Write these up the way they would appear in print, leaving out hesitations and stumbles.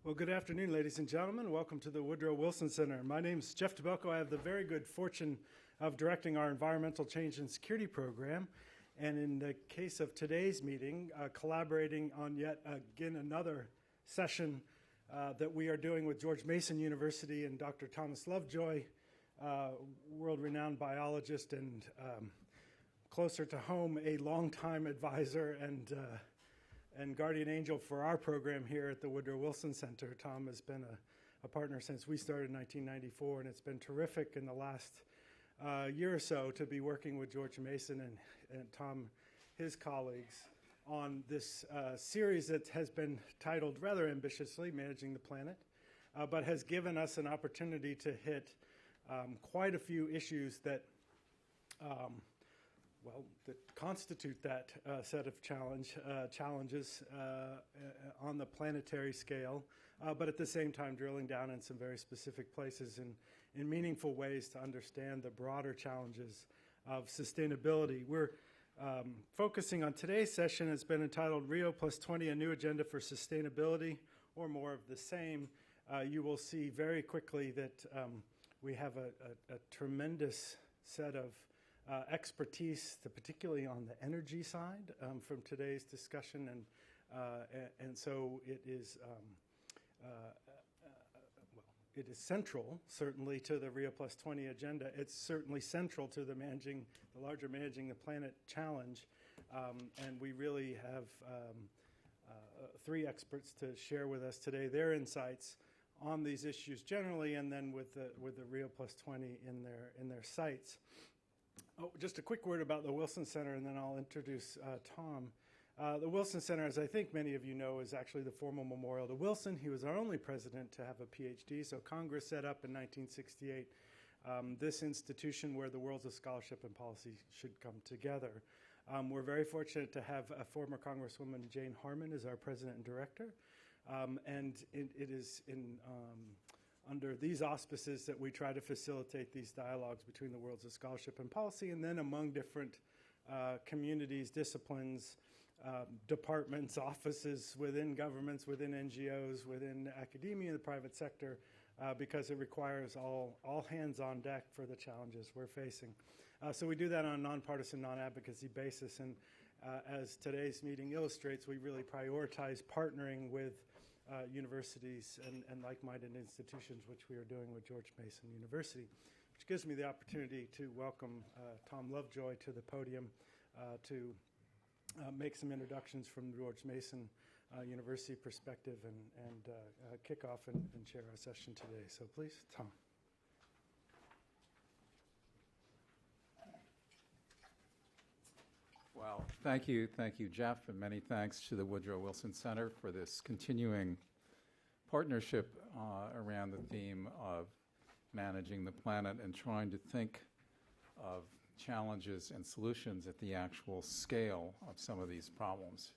Well, good afternoon, ladies and gentlemen. Welcome to the Woodrow Wilson Center. My name is Jeff DeBelko. I have the very good fortune of directing our Environmental Change and Security Program. And in the case of today's meeting, collaborating on yet again another session that we are doing with George Mason University and Dr. Thomas Lovejoy, world-renowned biologist and closer to home, a longtime advisor and guardian angel for our program here at the Woodrow Wilson Center. Tom has been a partner since we started in 1994, and it's been terrific in the last year or so to be working with George Mason and Tom, his colleagues, on this series that has been titled rather ambitiously, Managing the Planet, but has given us an opportunity to hit quite a few issues that that constitute that set of challenges on the planetary scale, but at the same time drilling down in some very specific places in meaningful ways to understand the broader challenges of sustainability. We're focusing on today's session. It's been entitled Rio+20, a new agenda for sustainability, or more of the same. You will see very quickly that we have a tremendous set of expertise, particularly on the energy side, from today's discussion, and so it is it is central, certainly, to the Rio+20 agenda. It's certainly central to the larger Managing the Planet challenge, and we really have three experts to share with us today their insights on these issues generally, and then with the Rio+20 in their sights. Oh, just a quick word about the Wilson Center, and then I'll introduce Tom. The Wilson Center, as I think many of you know, is actually the formal memorial to Wilson. He was our only president to have a PhD, so Congress set up in 1968 this institution where the worlds of scholarship and policy should come together. We're very fortunate to have a former Congresswoman, Jane Harman, as our president and director, and it is under these auspices that we try to facilitate these dialogues between the worlds of scholarship and policy, and then among different communities, disciplines, departments, offices within governments, within NGOs, within academia, the private sector, because it requires all hands on deck for the challenges we're facing. So we do that on a nonpartisan, non-advocacy basis, and as today's meeting illustrates, we really prioritize partnering with universities and like-minded institutions, which we are doing with George Mason University, which gives me the opportunity to welcome Tom Lovejoy to the podium to make some introductions from the George Mason University perspective and kick off and share our session today. So please, Tom. Well, thank you, Jeff, and many thanks to the Woodrow Wilson Center for this continuing partnership around the theme of managing the planet and trying to think of challenges and solutions at the actual scale of some of these problems.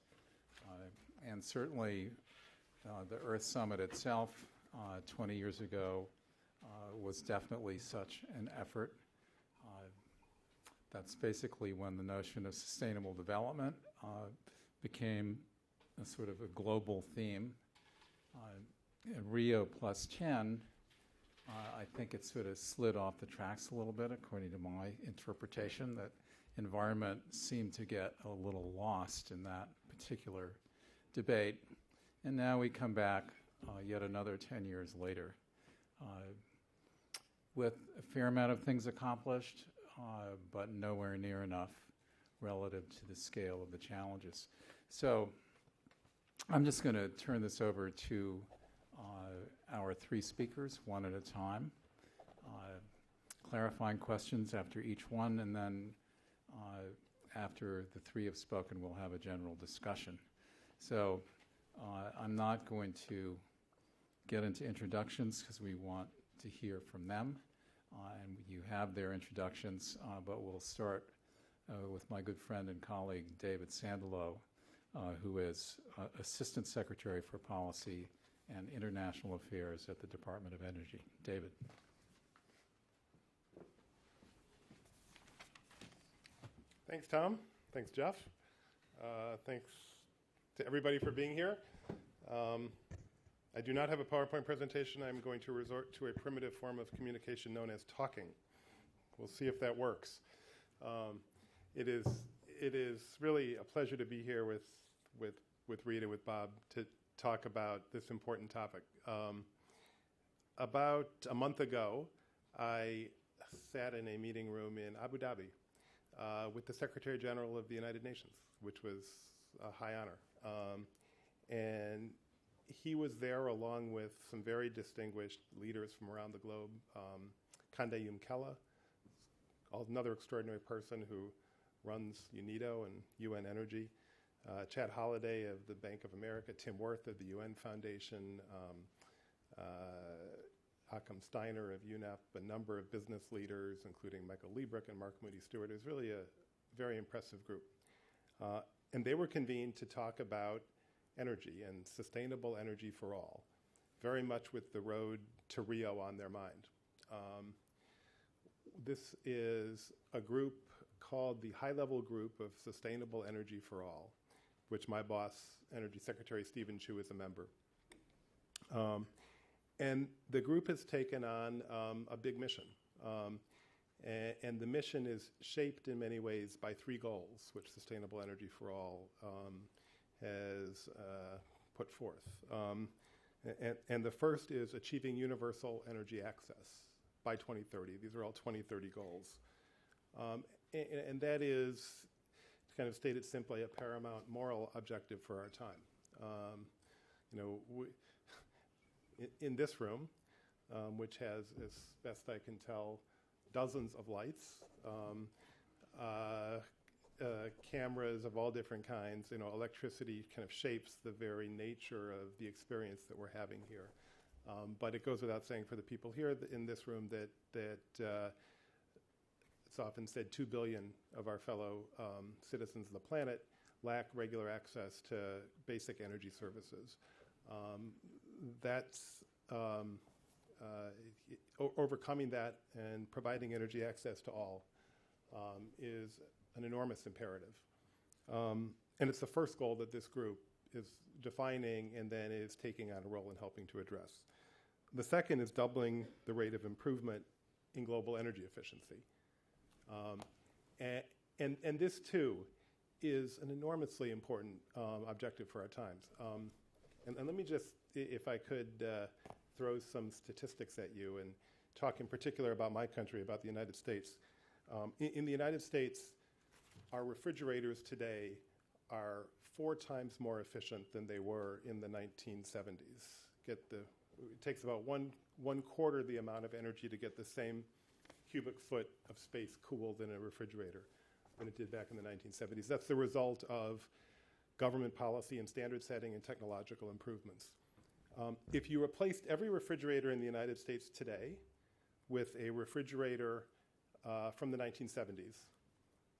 And certainly the Earth Summit itself 20 years ago was definitely such an effort. That's basically when the notion of sustainable development became a sort of a global theme. Rio+10, I think it sort of slid off the tracks a little bit, according to my interpretation, that environment seemed to get a little lost in that particular debate. And now we come back yet another 10 years later with a fair amount of things accomplished, but nowhere near enough relative to the scale of the challenges. So I'm just going to turn this over to our three speakers, one at a time, clarifying questions after each one, and then after the three have spoken, we'll have a general discussion. So I'm not going to get into introductions because we want to hear from them. And you have their introductions, but we'll start with my good friend and colleague, David Sandelow, who is Assistant Secretary for Policy and International Affairs at the Department of Energy. David. Thanks, Tom. Thanks, Jeff. Thanks to everybody for being here. I do not have a PowerPoint presentation. I'm going to resort to a primitive form of communication known as talking. We'll see if that works. It is really a pleasure to be here with Rita, with Bob, to talk about this important topic. About a month ago, I sat in a meeting room in Abu Dhabi with the Secretary General of the United Nations, which was a high honor. And he was there along with some very distinguished leaders from around the globe. Kande Yumkela, another extraordinary person who runs UNIDO and UN Energy. Chad Holliday of the Bank of America, Tim Wirth of the UN Foundation, Akam Steiner of UNEP, a number of business leaders, including Michael Liebrick and Mark Moody Stewart. It was really a very impressive group. And they were convened to talk about energy and sustainable energy for all, very much with the road to Rio on their mind. This is a group called the High-Level Group of Sustainable Energy for All, which my boss, Energy Secretary Stephen Chu, is a member. And the group has taken on a big mission. And the mission is shaped in many ways by three goals, which Sustainable Energy for All has put forth. And the first is achieving universal energy access by 2030. These are all 2030 goals. And that is, to kind of state it simply, a paramount moral objective for our time. In this room, which has, as best I can tell, dozens of lights, cameras of all different kinds, electricity kind of shapes the very nature of the experience that we're having here. But it goes without saying for the people here in this room that it's often said 2 billion of our fellow citizens of the planet lack regular access to basic energy services. Overcoming that and providing energy access to all is an enormous imperative. And it's the first goal that this group is defining and then is taking on a role in helping to address. The second is doubling the rate of improvement in global energy efficiency. And this, too, is an enormously important objective for our times. And let me just, if I could, throw some statistics at you and talk in particular about my country, about the United States. In the United States, our refrigerators today are 4 times more efficient than they were in the 1970s. It takes about one quarter the amount of energy to get the same cubic foot of space cooled in a refrigerator than it did back in the 1970s. That's the result of government policy and standard setting and technological improvements. If you replaced every refrigerator in the United States today with a refrigerator from the 1970s,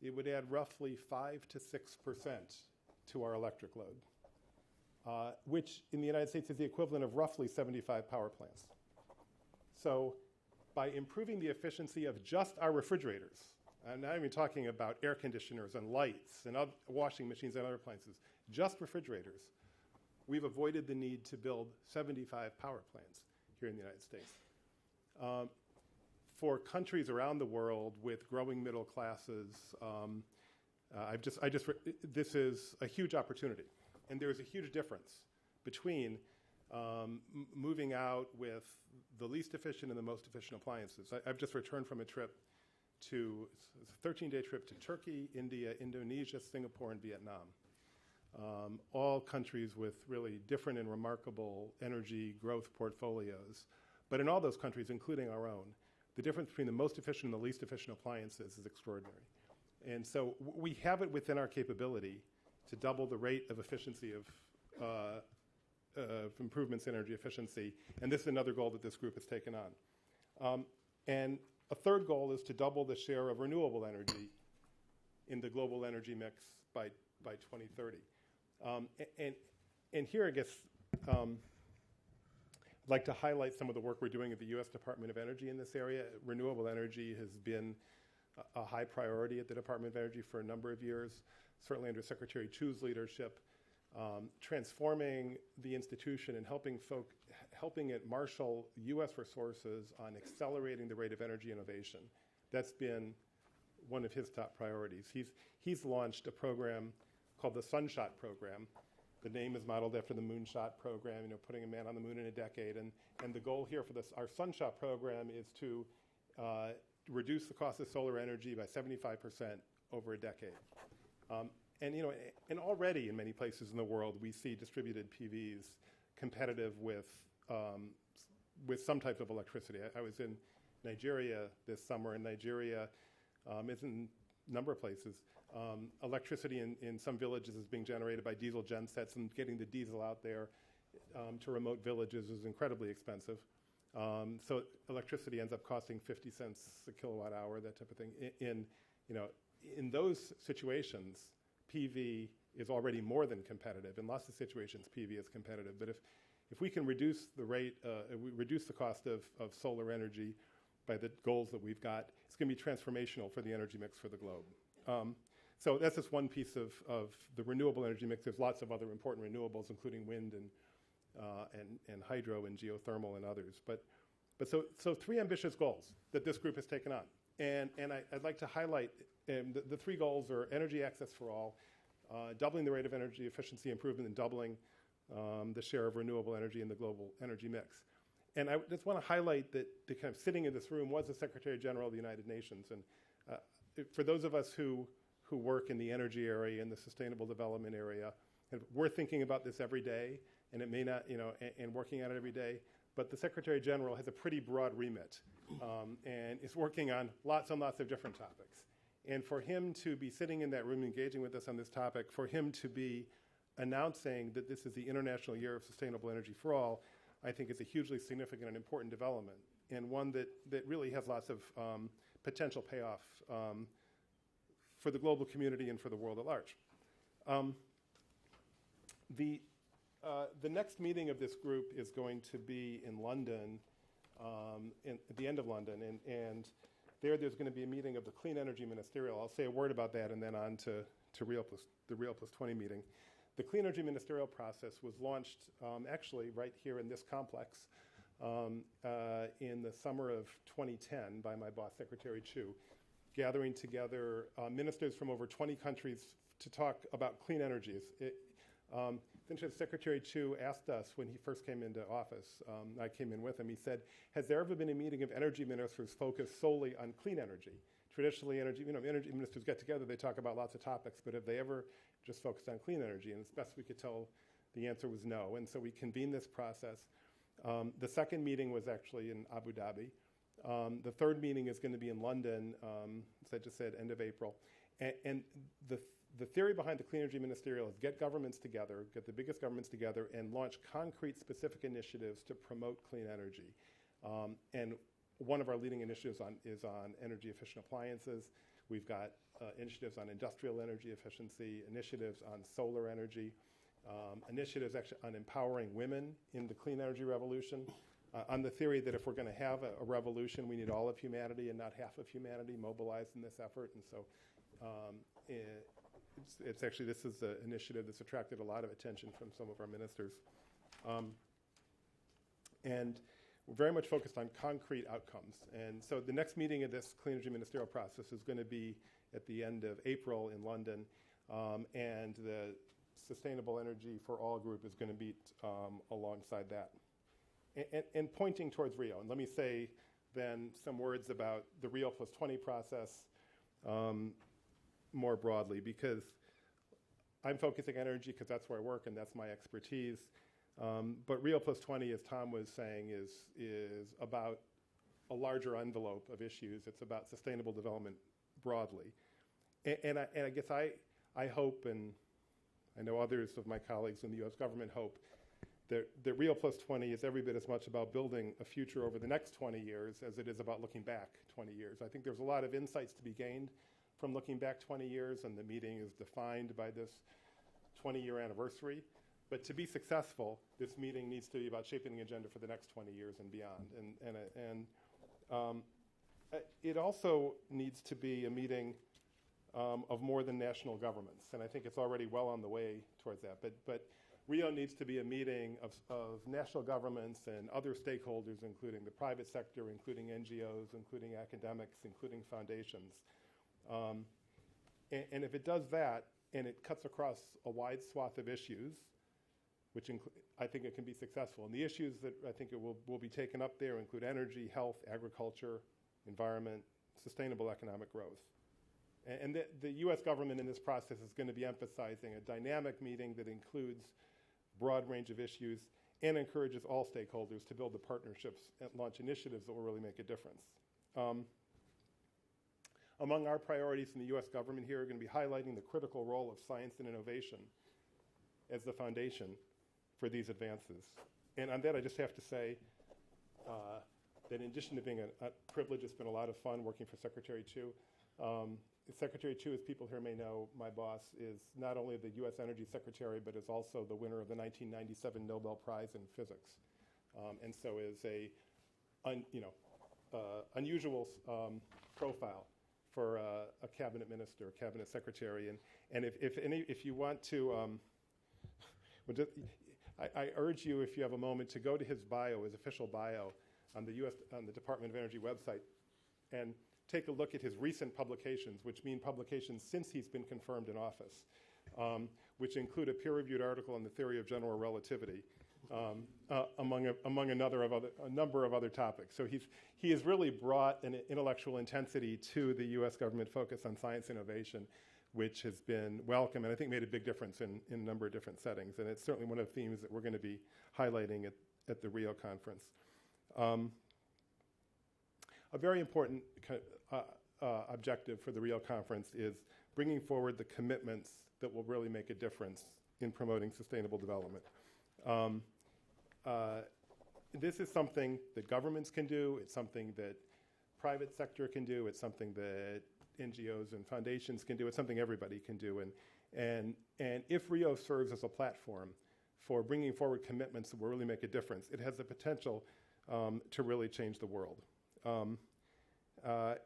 it would add roughly 5 to 6% to our electric load, which in the United States is the equivalent of roughly 75 power plants. So by improving the efficiency of just our refrigerators, I'm not even talking about air conditioners and lights and washing machines and other appliances, just refrigerators, we've avoided the need to build 75 power plants here in the United States. For countries around the world with growing middle classes, this is a huge opportunity. And there's a huge difference between moving out with the least efficient and the most efficient appliances. I've just returned from a 13-day trip to Turkey, India, Indonesia, Singapore, and Vietnam. All countries with really different and remarkable energy growth portfolios. But in all those countries, including our own, the difference between the most efficient and the least efficient appliances is extraordinary. And so we have it within our capability to double the rate of efficiency of improvements in energy efficiency. And this is another goal that this group has taken on. And a third goal is to double the share of renewable energy in the global energy mix by 2030. And here I guess I'd like to highlight some of the work we're doing at the U.S. Department of Energy in this area. Renewable energy has been a high priority at the Department of Energy for a number of years, certainly under Secretary Chu's leadership. transforming the institution and helping it marshal U.S. resources on accelerating the rate of energy innovation. That's been one of his top priorities. He's launched a program called the Sunshot Program. The name is modeled after the Moonshot Program, putting a man on the moon in a decade. And the goal here for our Sunshot Program is to reduce the cost of solar energy by 75% over a decade. And already in many places in the world, we see distributed PVs competitive with some type of electricity. I was in Nigeria this summer, and Nigeria is in a number of places. Electricity in some villages is being generated by diesel gensets, and getting the diesel out there to remote villages is incredibly expensive. So electricity ends up costing 50 cents a kilowatt hour, that type of thing. In those situations, PV is already more than competitive. In lots of situations, PV is competitive. But if we can reduce the cost of solar energy by the goals that we've got, it's going to be transformational for the energy mix for the globe. So that's just one piece of the renewable energy mix. There's lots of other important renewables, including wind and hydro and geothermal and others. But so three ambitious goals that this group has taken on. And I'd like to highlight the three goals are energy access for all, doubling the rate of energy efficiency improvement, and doubling the share of renewable energy in the global energy mix. And I just want to highlight that the kind of sitting in this room was the Secretary General of the United Nations. And for those of us who work in the energy area and the sustainable development area, and we're thinking about this every day, and it may not, and working on it every day. But the Secretary General has a pretty broad remit and is working on lots and lots of different topics. And for him to be sitting in that room engaging with us on this topic, for him to be announcing that this is the International Year of Sustainable Energy for All, I think is a hugely significant and important development, and one that really has lots of potential payoff for the global community and for the world at large. The next meeting of this group is going to be in London, at the end of London, and there's going to be a meeting of the Clean Energy Ministerial. I'll say a word about that and then on to the Rio+20 meeting. The Clean Energy Ministerial process was launched actually right here in this complex in the summer of 2010 by my boss, Secretary Chu, gathering together ministers from over 20 countries to talk about clean energies. Secretary Chu asked us when he first came into office, I came in with him, he said, has there ever been a meeting of energy ministers focused solely on clean energy? Traditionally, energy ministers get together, they talk about lots of topics, but have they ever just focused on clean energy? And as best we could tell, the answer was no. And so we convened this process. The second meeting was actually in Abu Dhabi. The third meeting is going to be in London, as I just said, end of April. And the theory behind the Clean Energy Ministerial is get governments together, get the biggest governments together, and launch concrete specific initiatives to promote clean energy. And one of our leading initiatives is on energy efficient appliances. We've got initiatives on industrial energy efficiency, initiatives on solar energy, initiatives actually on empowering women in the clean energy revolution, on the theory that if we're going to have a revolution, we need all of humanity and not half of humanity mobilized in this effort. And so it's actually, this is an initiative that's attracted a lot of attention from some of our ministers. And we're very much focused on concrete outcomes. And so the next meeting of this Clean Energy Ministerial process is going to be at the end of April in London. And the Sustainable Energy for All group is going to meet alongside that. And pointing towards Rio. And let me say then some words about the Rio+20 process more broadly, because I'm focusing on energy because that's where I work and that's my expertise. But Rio+20, as Tom was saying, is about a larger envelope of issues. It's about sustainable development broadly. And I guess I hope, and I know others of my colleagues in the U.S. government hope, that Rio+20 is every bit as much about building a future over the next 20 years as it is about looking back 20 years. I think there's a lot of insights to be gained from looking back 20 years, and the meeting is defined by this 20-year anniversary. But to be successful, this meeting needs to be about shaping the agenda for the next 20 years and beyond. And it also needs to be a meeting of more than national governments. And I think it's already well on the way towards that. But Rio needs to be a meeting of national governments and other stakeholders, including the private sector, including NGOs, including academics, including foundations. And if it does that, and it cuts across a wide swath of issues, which I think it can be successful. And the issues that I think it will be taken up there include energy, health, agriculture, environment, sustainable economic growth. And the U.S. government in this process is going to be emphasizing a dynamic meeting that includes a broad range of issues and encourages all stakeholders to build the partnerships and launch initiatives that will really make a difference. Among our priorities in the U.S. government here are going to be highlighting the critical role of science and innovation as the foundation for these advances. And on that, I just have to say that in addition to being a privilege, it's been a lot of fun working for Secretary Chu. Secretary Chu, as people here may know, my boss, is not only the U.S. Energy Secretary, but is also the winner of the 1997 Nobel Prize in Physics. And so is a unusual profile for a cabinet minister, a cabinet secretary. And if you want to, I urge you, if you have a moment, to go to his bio, his official bio, on the Department of Energy website, and take a look at his recent publications, which mean publications since he's been confirmed in office, which include a peer-reviewed article on the theory of general relativity, among a number of other topics. So he has really brought an intellectual intensity to the U.S. government focus on science innovation, which has been welcome and I think made a big difference in a number of different settings. And it's certainly one of the themes that we're going to be highlighting at the Rio conference. A very important objective for the Rio conference is bringing forward the commitments that will really make a difference in promoting sustainable development. This is something that governments can do. It's something that private sector can do. It's something that NGOs and foundations can do. It's something everybody can do. And if Rio serves as a platform for bringing forward commitments that will really make a difference, it has the potential to really change the world.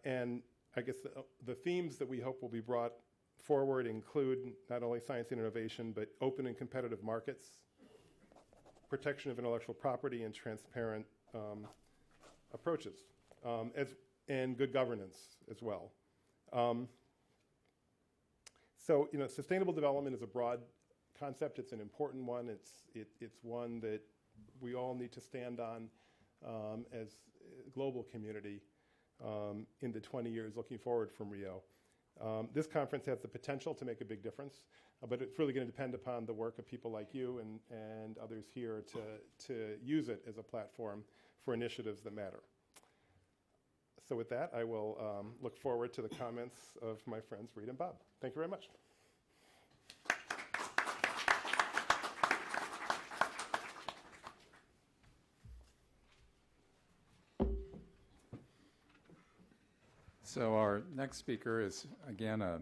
And I guess the themes that we hope will be brought forward include not only science and innovation, but open and competitive markets, protection of intellectual property, and transparent approaches, and good governance as well. So, sustainable development is a broad concept. It's an important one. It's one that we all need to stand on as a global community in the 20 years looking forward from Rio. This conference has the potential to make a big difference, but it's really going to depend upon the work of people like you and others here to use it as a platform for initiatives that matter. So with that, I will look forward to the comments of my friends Reed and Bob. Thank you very much. So our next speaker is, again, a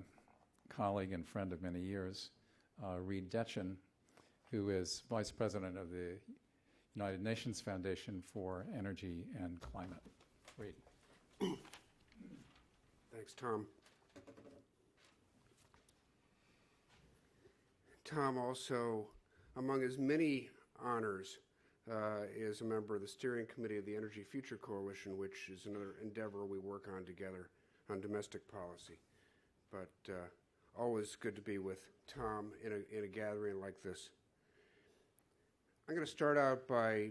colleague and friend of many years, Reed Detchen, who is Vice President of the United Nations Foundation for Energy and Climate. Reed. Thanks, Tom. Tom also, among his many honors, is a member of the steering committee of the Energy Future Coalition, which is another endeavor we work on together on domestic policy. But always good to be with Tom in a gathering like this. I'm going to start out by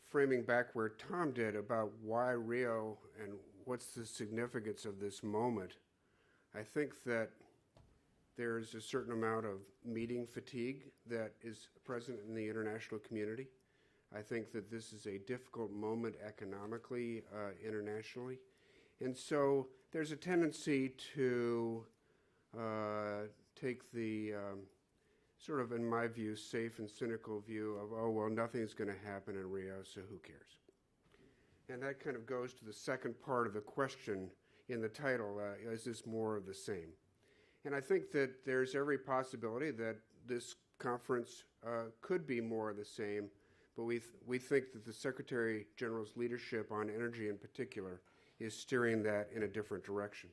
framing back where Tom did about why Rio and what's the significance of this moment. I think that there's a certain amount of meeting fatigue that is present in the international community. I think that this is a difficult moment economically, internationally. And so there's a tendency to take the sort of, in my view, safe and cynical view of, oh, well, nothing's going to happen in Rio, so who cares? And that kind of goes to the second part of the question in the title, is this more of the same? And I think that there's every possibility that this conference could be more of the same, but we think that the Secretary General's leadership on energy in particular is steering that in a different direction.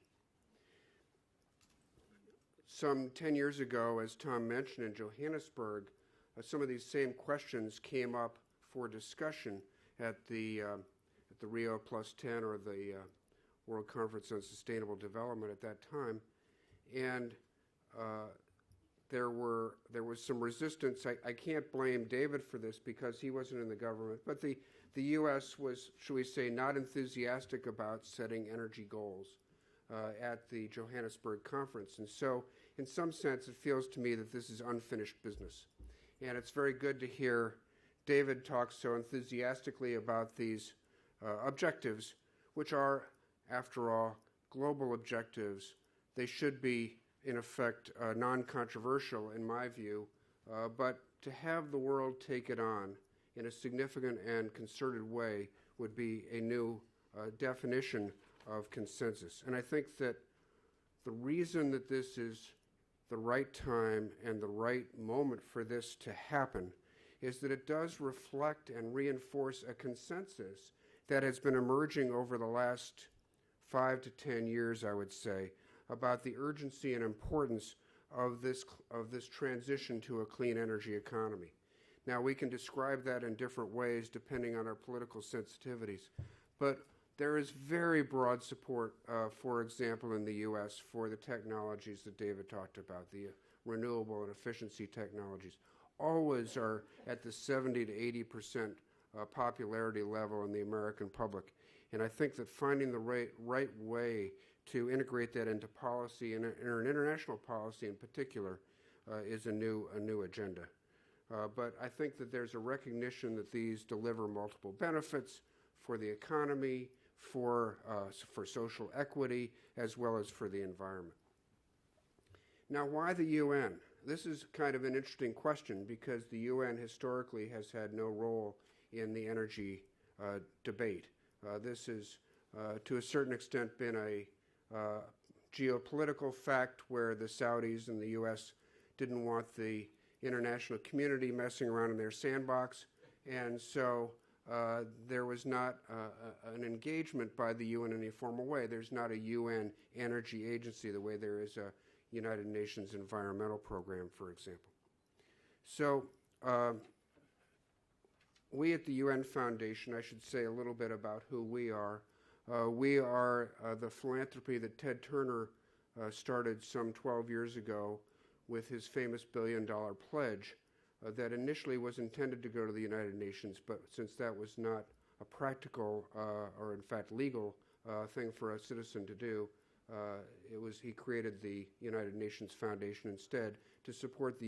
some 10 years ago, as Tom mentioned, in Johannesburg, some of these same questions came up for discussion at the Rio+10 or the World Conference on Sustainable Development at that time, and there was some resistance. I can't blame David for this because he wasn't in the government, but the U.S. was, shall we say, not enthusiastic about setting energy goals at the Johannesburg conference. And so, in some sense, it feels to me that this is unfinished business. And it's very good to hear David talk so enthusiastically about these objectives, which are, after all, global objectives. They should be, in effect, non-controversial, in my view, but to have the world take it on in a significant and concerted way would be a new definition of consensus. And I think that the reason that this is the right time and the right moment for this to happen is that it does reflect and reinforce a consensus that has been emerging over the last 5 to 10 years, I would say, about the urgency and importance of this transition to a clean energy economy. Now, we can describe that in different ways depending on our political sensitivities, but there is very broad support, for example, in the U.S. for the technologies that David talked about, the renewable and efficiency technologies. Always are at the 70 to 80% popularity level in the American public. And I think that finding the right way to integrate that into policy, and international policy in particular, is a new agenda. But I think that there's a recognition that these deliver multiple benefits for the economy, for social equity, as well as for the environment. Now, why the UN? This is kind of an interesting question because the UN historically has had no role in the energy debate. This has, to a certain extent, been a geopolitical fact where the Saudis and the U.S. didn't want the international community messing around in their sandbox, and so there was not an engagement by the UN in any formal way. There's not a UN energy agency the way there is a United Nations Environmental Program, for example. So we at the UN Foundation, I should say a little bit about who we are. We are the philanthropy that Ted Turner started some 12 years ago with his famous billion-dollar pledge that initially was intended to go to the United Nations, but since that was not a practical or in fact legal thing for a citizen to do, he created the United Nations Foundation instead to support the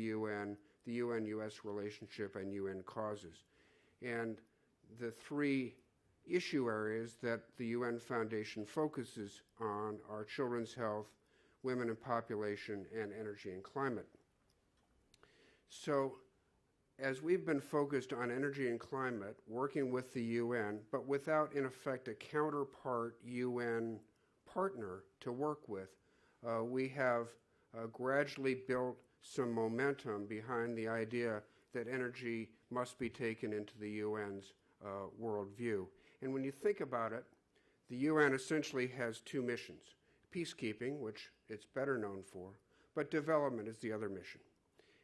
UN-US relationship, and UN causes. And the three issue areas that the UN Foundation focuses on are children's health, women and population, and energy and climate. So as we've been focused on energy and climate, working with the UN, but without, in effect, a counterpart UN partner to work with, we have gradually built some momentum behind the idea that energy must be taken into the UN's worldview. And when you think about it, the UN essentially has two missions: peacekeeping, which it's better known for, but development is the other mission.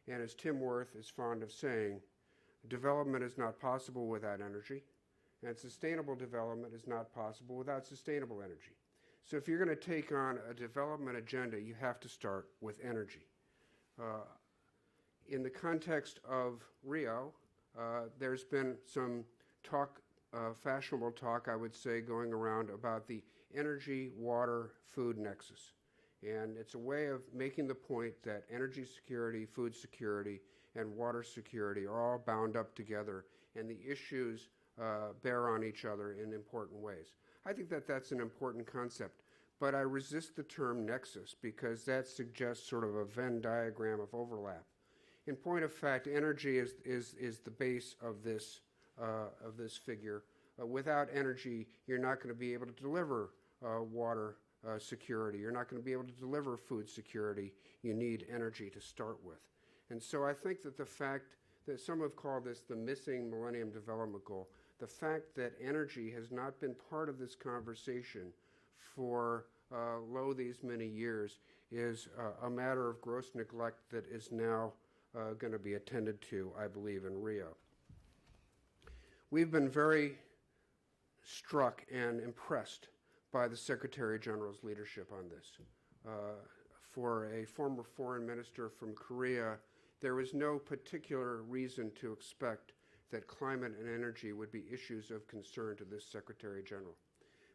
And as Tim Wirth is fond of saying, development is not possible without energy, and sustainable development is not possible without sustainable energy. So if you're going to take on a development agenda, you have to start with energy. In the context of Rio, there's been some talk, fashionable talk, I would say, going around about the energy, water, food nexus. And it's a way of making the point that energy security, food security, and water security are all bound up together, and the issues bear on each other in important ways. I think that that's an important concept, but I resist the term nexus because that suggests sort of a Venn diagram of overlap. In point of fact, energy is the base of this figure. Without energy, you're not going to be able to deliver water security. You're not going to be able to deliver food security. You need energy to start with. And so I think that the fact that some have called this the missing Millennium Development Goal, the fact that energy has not been part of this conversation for these many years is a matter of gross neglect that is now going to be attended to, I believe, in Rio. We've been very struck and impressed by the Secretary General's leadership on this. For a former foreign minister from Korea, there was no particular reason to expect that climate and energy would be issues of concern to this Secretary General.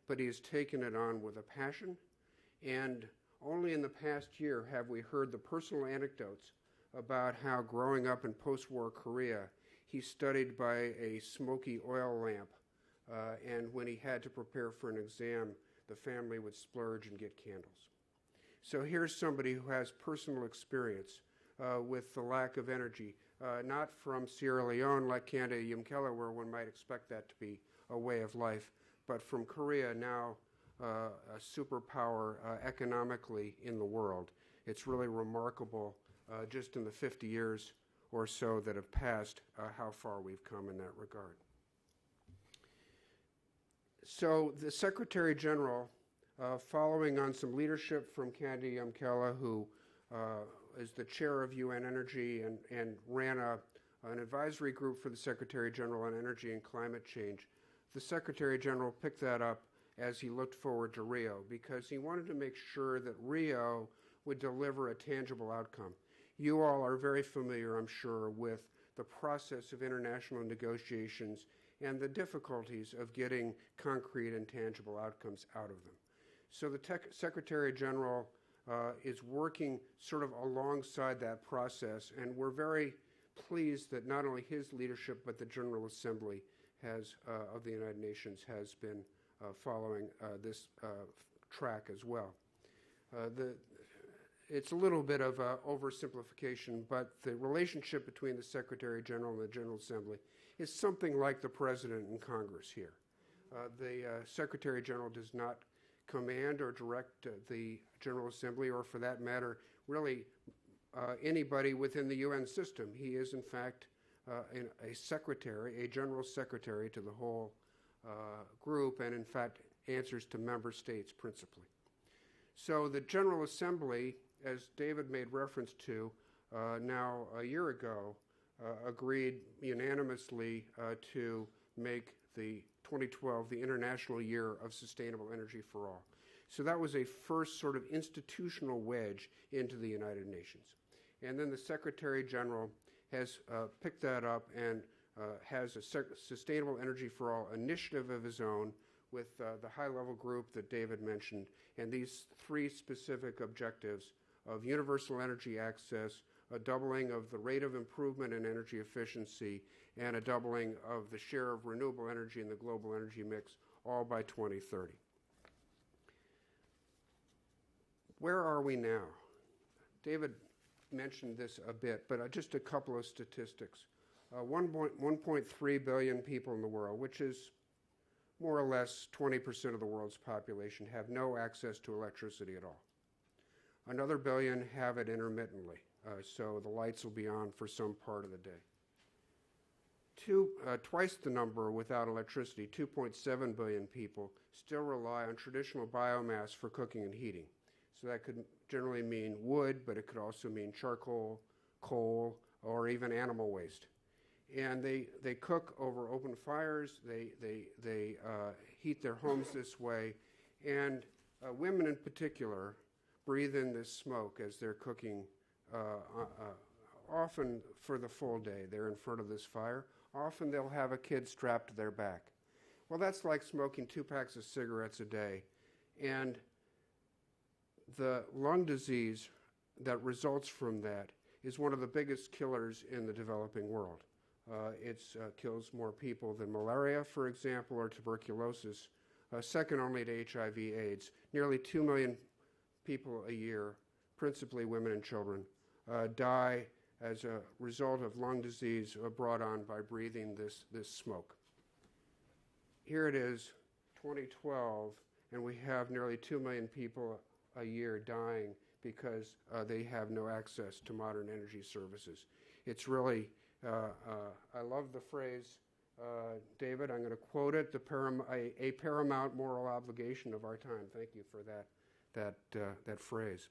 But he has taken it on with a passion, and only in the past year have we heard the personal anecdotes about how growing up in post-war Korea, he studied by a smoky oil lamp, and when he had to prepare for an exam, the family would splurge and get candles. So here's somebody who has personal experience with the lack of energy, not from Sierra Leone like Kanda Yumkela, where one might expect that to be a way of life, but from Korea, now a superpower economically in the world. It's really remarkable, just in the 50 years or so that have passed, how far we've come in that regard. So the Secretary General, following on some leadership from Candy Yumkela, who is the chair of UN Energy and ran an advisory group for the Secretary General on energy and climate change, the Secretary General picked that up as he looked forward to Rio, because he wanted to make sure that Rio would deliver a tangible outcome. You all are very familiar, I'm sure, with the process of international negotiations and the difficulties of getting concrete and tangible outcomes out of them. So the Secretary General is working sort of alongside that process, and we're very pleased that not only his leadership but the General Assembly of the United Nations has been following this track as well. It's a little bit of an oversimplification, but the relationship between the Secretary General and the General Assembly is something like the President and Congress here. The Secretary General does not command or direct the General Assembly, or for that matter, really anybody within the UN system. He is, in fact, a secretary, a general secretary to the whole group, and in fact answers to member states principally. So the General Assembly, as David made reference to now a year ago, agreed unanimously to make the 2012 the International Year of Sustainable Energy for All. So that was a first sort of institutional wedge into the United Nations. And then the Secretary General has picked that up and has a Sustainable Energy for All initiative of his own with the high-level group that David mentioned, and these three specific objectives of universal energy access, a doubling of the rate of improvement in energy efficiency, and a doubling of the share of renewable energy in the global energy mix, all by 2030. Where are we now? David mentioned this a bit, but just a couple of statistics. 1.3 billion people in the world, which is more or less 20% of the world's population, have no access to electricity at all. Another billion have it intermittently, so the lights will be on for some part of the day. Twice the number without electricity, 2.7 billion people, still rely on traditional biomass for cooking and heating. So that could generally mean wood, but it could also mean charcoal, coal, or even animal waste. And they cook over open fires, they heat their homes this way, and women in particular breathe in this smoke as they're cooking, often for the full day. They're in front of this fire. Often they'll have a kid strapped to their back. Well, that's like smoking 2 packs of cigarettes a day. And the lung disease that results from that is one of the biggest killers in the developing world. It kills more people than malaria, for example, or tuberculosis, second only to HIV/AIDS. Nearly 2 million people a year, principally women and children, die as a result of lung disease brought on by breathing this smoke. Here it is, 2012, and we have nearly 2 million people a year dying because they have no access to modern energy services. It's really, I love the phrase, David, I'm going to quote it, a paramount moral obligation of our time. Thank you for that phrase.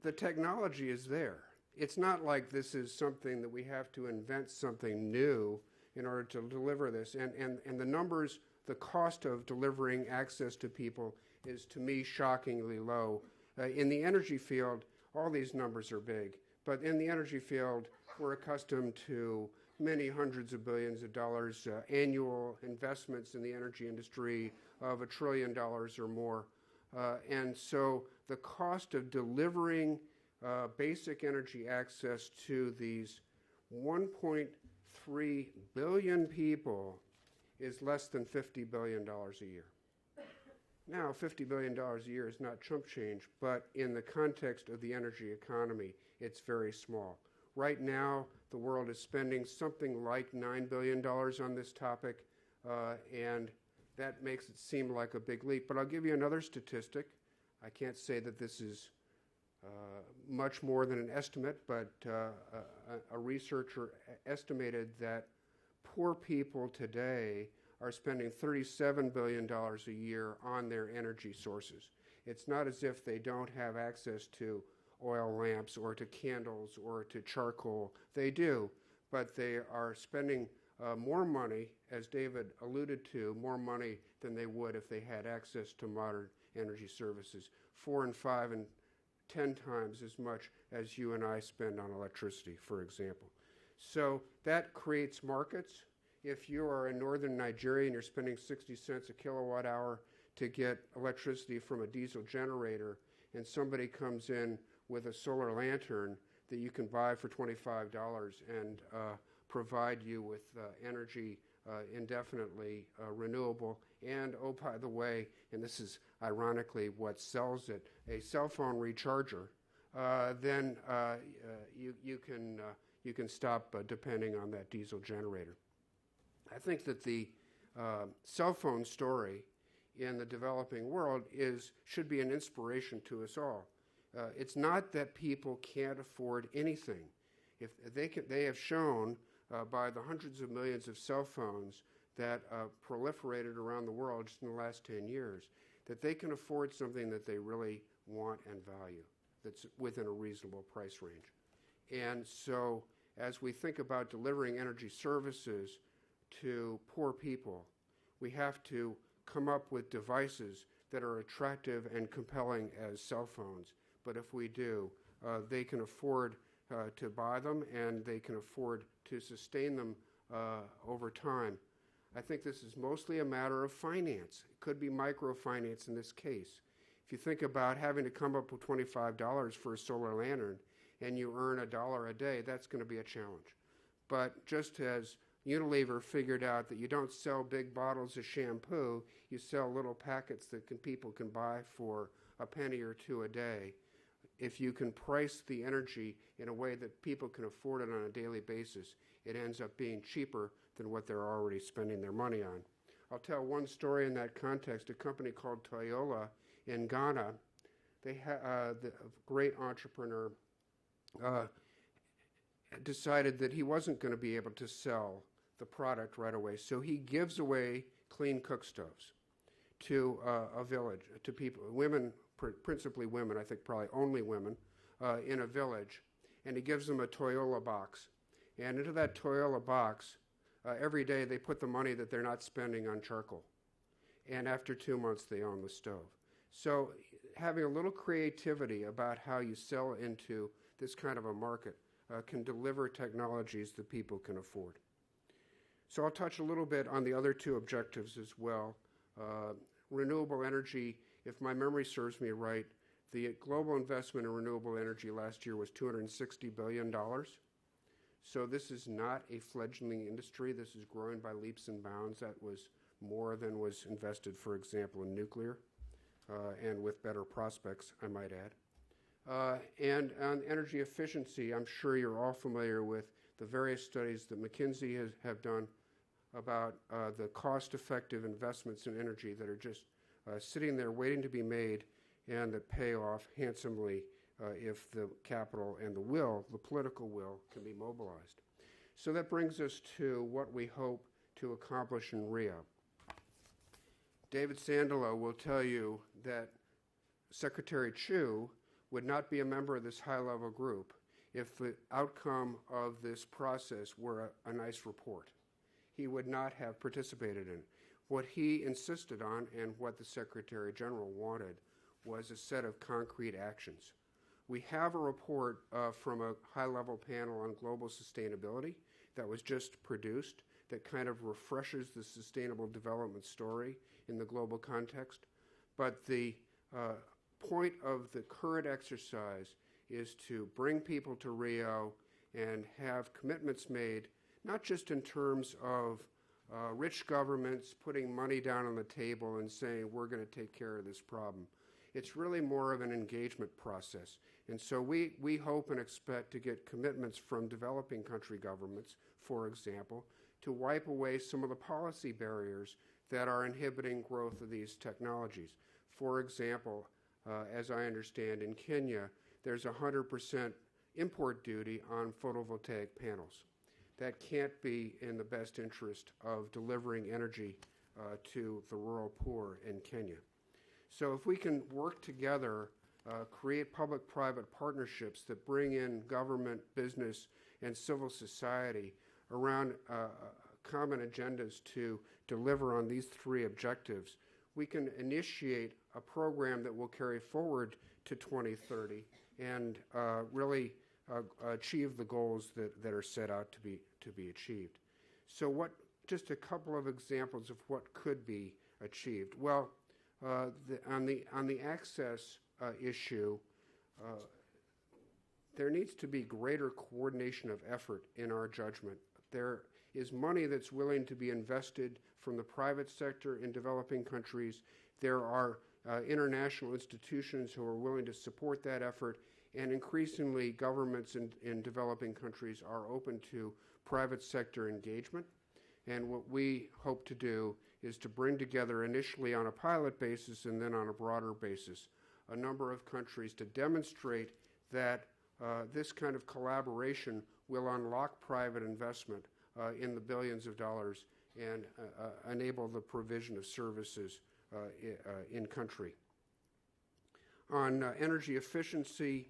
the technology is there. It's not like this is something that we have to invent something new in order to deliver this. And the numbers, the cost of delivering access to people is, to me, shockingly low. In the energy field, all these numbers are big. But in the energy field, we're accustomed to many hundreds of billions of dollars, annual investments in the energy industry of $1 trillion or more. And so the cost of delivering basic energy access to these 1.3 billion people is less than $50 billion a year. Now, $50 billion a year is not chump change, but in the context of the energy economy, it's very small. Right now, the world is spending something like $9 billion on this topic, and that makes it seem like a big leap. But I'll give you another statistic. I can't say that this is much more than an estimate, but a researcher estimated that poor people today are spending $37 billion a year on their energy sources. It's not as if they don't have access to oil lamps or to candles or to charcoal. They do, but they are spending more money, as David alluded to, more money than they would if they had access to modern energy services. 4 and 5 and 10 times as much as you and I spend on electricity, for example. So that creates markets. If you are in northern Nigeria and you're spending 60 cents a kilowatt hour to get electricity from a diesel generator, and somebody comes in with a solar lantern that you can buy for $25 and provide you with energy indefinitely renewable, and, oh, by the way, and this is ironically what sells it, a cell phone recharger, then you can stop depending on that diesel generator. I think that the cell phone story in the developing world should be an inspiration to us all. It's not that people can't afford anything. If they have shown by the hundreds of millions of cell phones that proliferated around the world just in the last 10 years, that they can afford something that they really want and value that's within a reasonable price range. And so as we think about delivering energy services to poor people, we have to come up with devices that are attractive and compelling as cell phones. But if we do, they can afford to buy them, and they can afford to sustain them over time. I think this is mostly a matter of finance. It could be microfinance in this case. If you think about having to come up with $25 for a solar lantern and you earn $1 a day, that's going to be a challenge. But just as Unilever figured out that you don't sell big bottles of shampoo, you sell little packets that people can buy for a penny or two a day. If you can price the energy in a way that people can afford it on a daily basis, it ends up being cheaper than what they're already spending their money on. I'll tell one story in that context. A company called Toyola in Ghana, the great entrepreneur, decided that he wasn't going to be able to sell the product right away. So he gives away clean cook stoves to a village, to people, women, principally women, I think probably only women, in a village. And he gives them a Toyola box. And into that Toyola box, every day they put the money that they're not spending on charcoal. And after 2 months, they own the stove. So having a little creativity about how you sell into this kind of a market can deliver technologies that people can afford. So I'll touch a little bit on the other two objectives as well. Renewable energy, if my memory serves me right, the global investment in renewable energy last year was $260 billion. So this is not a fledgling industry. This is growing by leaps and bounds. That was more than was invested, for example, in nuclear, and with better prospects, I might add. And on energy efficiency, I'm sure you're all familiar with the various studies that McKinsey have done about the cost-effective investments in energy that are just sitting there waiting to be made and that pay off handsomely if the capital and the political will, can be mobilized. So that brings us to what we hope to accomplish in Rio. David Sandalo will tell you that Secretary Chu would not be a member of this high-level group if the outcome of this process were a nice report. He would not have participated in it. What he insisted on and what the Secretary General wanted was a set of concrete actions. We have a report from a high-level panel on global sustainability that was just produced that kind of refreshes the sustainable development story in the global context. But the point of the current exercise is to bring people to Rio and have commitments made, not just in terms of rich governments putting money down on the table and saying, we're going to take care of this problem. It's really more of an engagement process. And so we hope and expect to get commitments from developing country governments, for example, to wipe away some of the policy barriers that are inhibiting growth of these technologies. For example, as I understand, in Kenya, there's 100% import duty on photovoltaic panels. That can't be in the best interest of delivering energy to the rural poor in Kenya. So if we can work together, create public-private partnerships that bring in government, business, and civil society around common agendas to deliver on these three objectives, we can initiate a program that will carry forward to 2030 and really achieve the goals that are set out to be achieved. So just a couple of examples of what could be achieved. Well, on the access issue, there needs to be greater coordination of effort in our judgment. There is money that's willing to be invested from the private sector in developing countries. There are international institutions who are willing to support that effort, and increasingly governments in developing countries are open to private sector engagement. And what we hope to do is to bring together, initially on a pilot basis and then on a broader basis, a number of countries to demonstrate that this kind of collaboration will unlock private investment in the billions of dollars and enable the provision of services in country. On energy efficiency,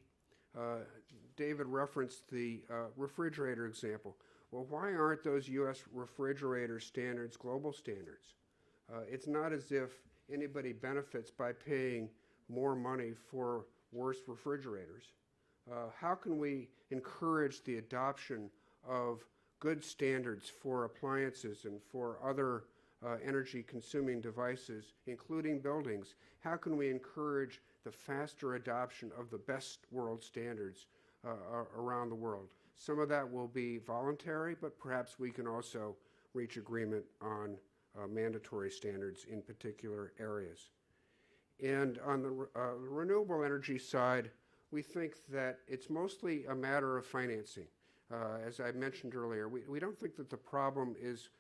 David referenced the refrigerator example. Well, why aren't those U.S. refrigerator standards global standards? It's not as if anybody benefits by paying more money for worse refrigerators. How can we encourage the adoption of good standards for appliances and for other energy-consuming devices, including buildings? How can we encourage the faster adoption of the best world standards around the world? Some of that will be voluntary, but perhaps we can also reach agreement on mandatory standards in particular areas. And on the renewable energy side, we think that it's mostly a matter of financing. As I mentioned earlier, we don't think that the problem is,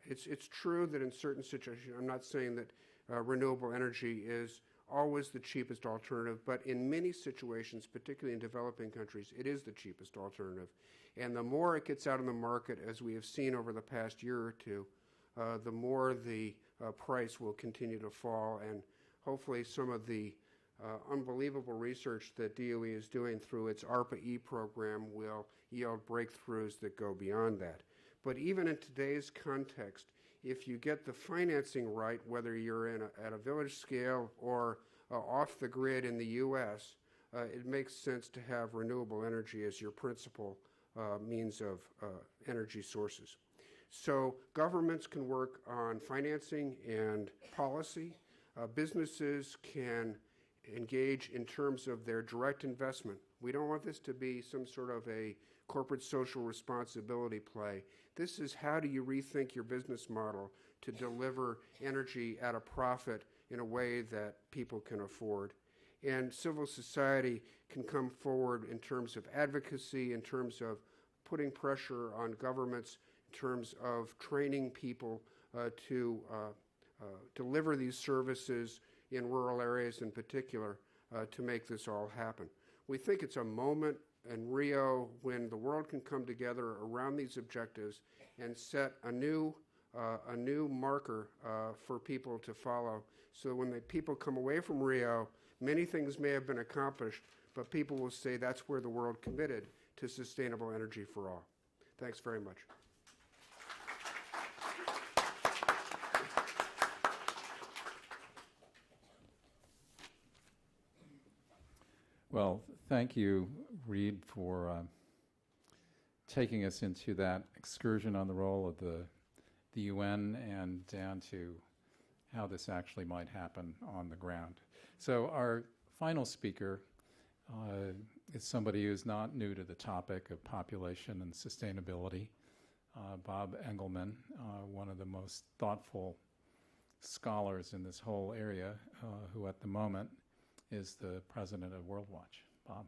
it's true that in certain situations, I'm not saying that renewable energy is always the cheapest alternative, but in many situations, particularly in developing countries, it is the cheapest alternative. And the more it gets out in the market, as we have seen over the past year or two, the more the price will continue to fall, and hopefully some of the unbelievable research that DOE is doing through its ARPA-E program will yield breakthroughs that go beyond that. But even in today's context, if you get the financing right, whether you're at a village scale or off the grid in the U.S., it makes sense to have renewable energy as your principal means of energy sources. So governments can work on financing and policy. Businesses can engage in terms of their direct investment. We don't want this to be some sort of a corporate social responsibility play. This is how do you rethink your business model to deliver energy at a profit in a way that people can afford. And civil society can come forward in terms of advocacy, in terms of putting pressure on governments, in terms of training people to deliver these services in rural areas in particular to make this all happen. We think it's a moment in Rio when the world can come together around these objectives and set a new marker for people to follow. So when the people come away from Rio, Many things may have been accomplished, but people will say that's where the world committed to sustainable energy for all. Thanks very much. Well, thank you, Reed, for taking us into that excursion on the role of the UN and down to how this actually might happen on the ground. So our final speaker is somebody who's not new to the topic of population and sustainability. Bob Engelman, one of the most thoughtful scholars in this whole area, who at the moment is the president of World Watch. Bob.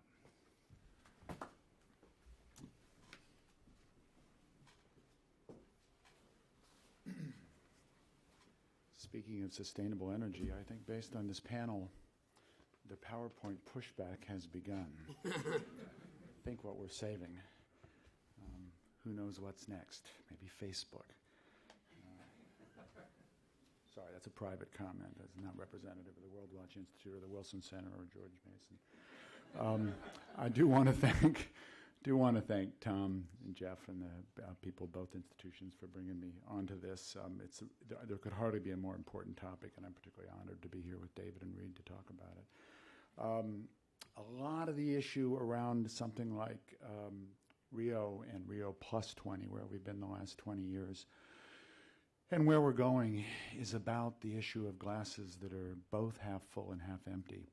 Speaking of sustainable energy, I think based on this panel, the PowerPoint pushback has begun. Think what we're saving. Who knows what's next? Maybe Facebook. Sorry, that's a private comment. That's not representative of the World Watch Institute or the Wilson Center or George Mason. I do want to thank Tom and Jeff and the people of both institutions for bringing me onto this. There could hardly be a more important topic, and I'm particularly honored to be here with David and Reed to talk about it. A lot of the issue around something like Rio and Rio+20, where we've been the last 20 years, and where we're going is about the issue of glasses that are both half full and half empty,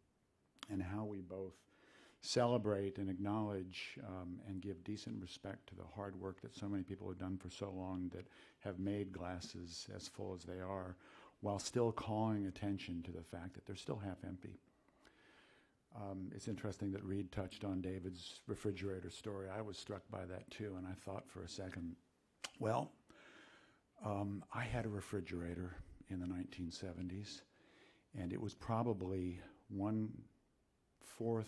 and how we both celebrate and acknowledge and give decent respect to the hard work that so many people have done for so long that have made glasses as full as they are, while still calling attention to the fact that they're still half empty. It's interesting that Reed touched on David's refrigerator story. I was struck by that too, and I thought for a second, well, I had a refrigerator in the 1970s, and it was probably 1/4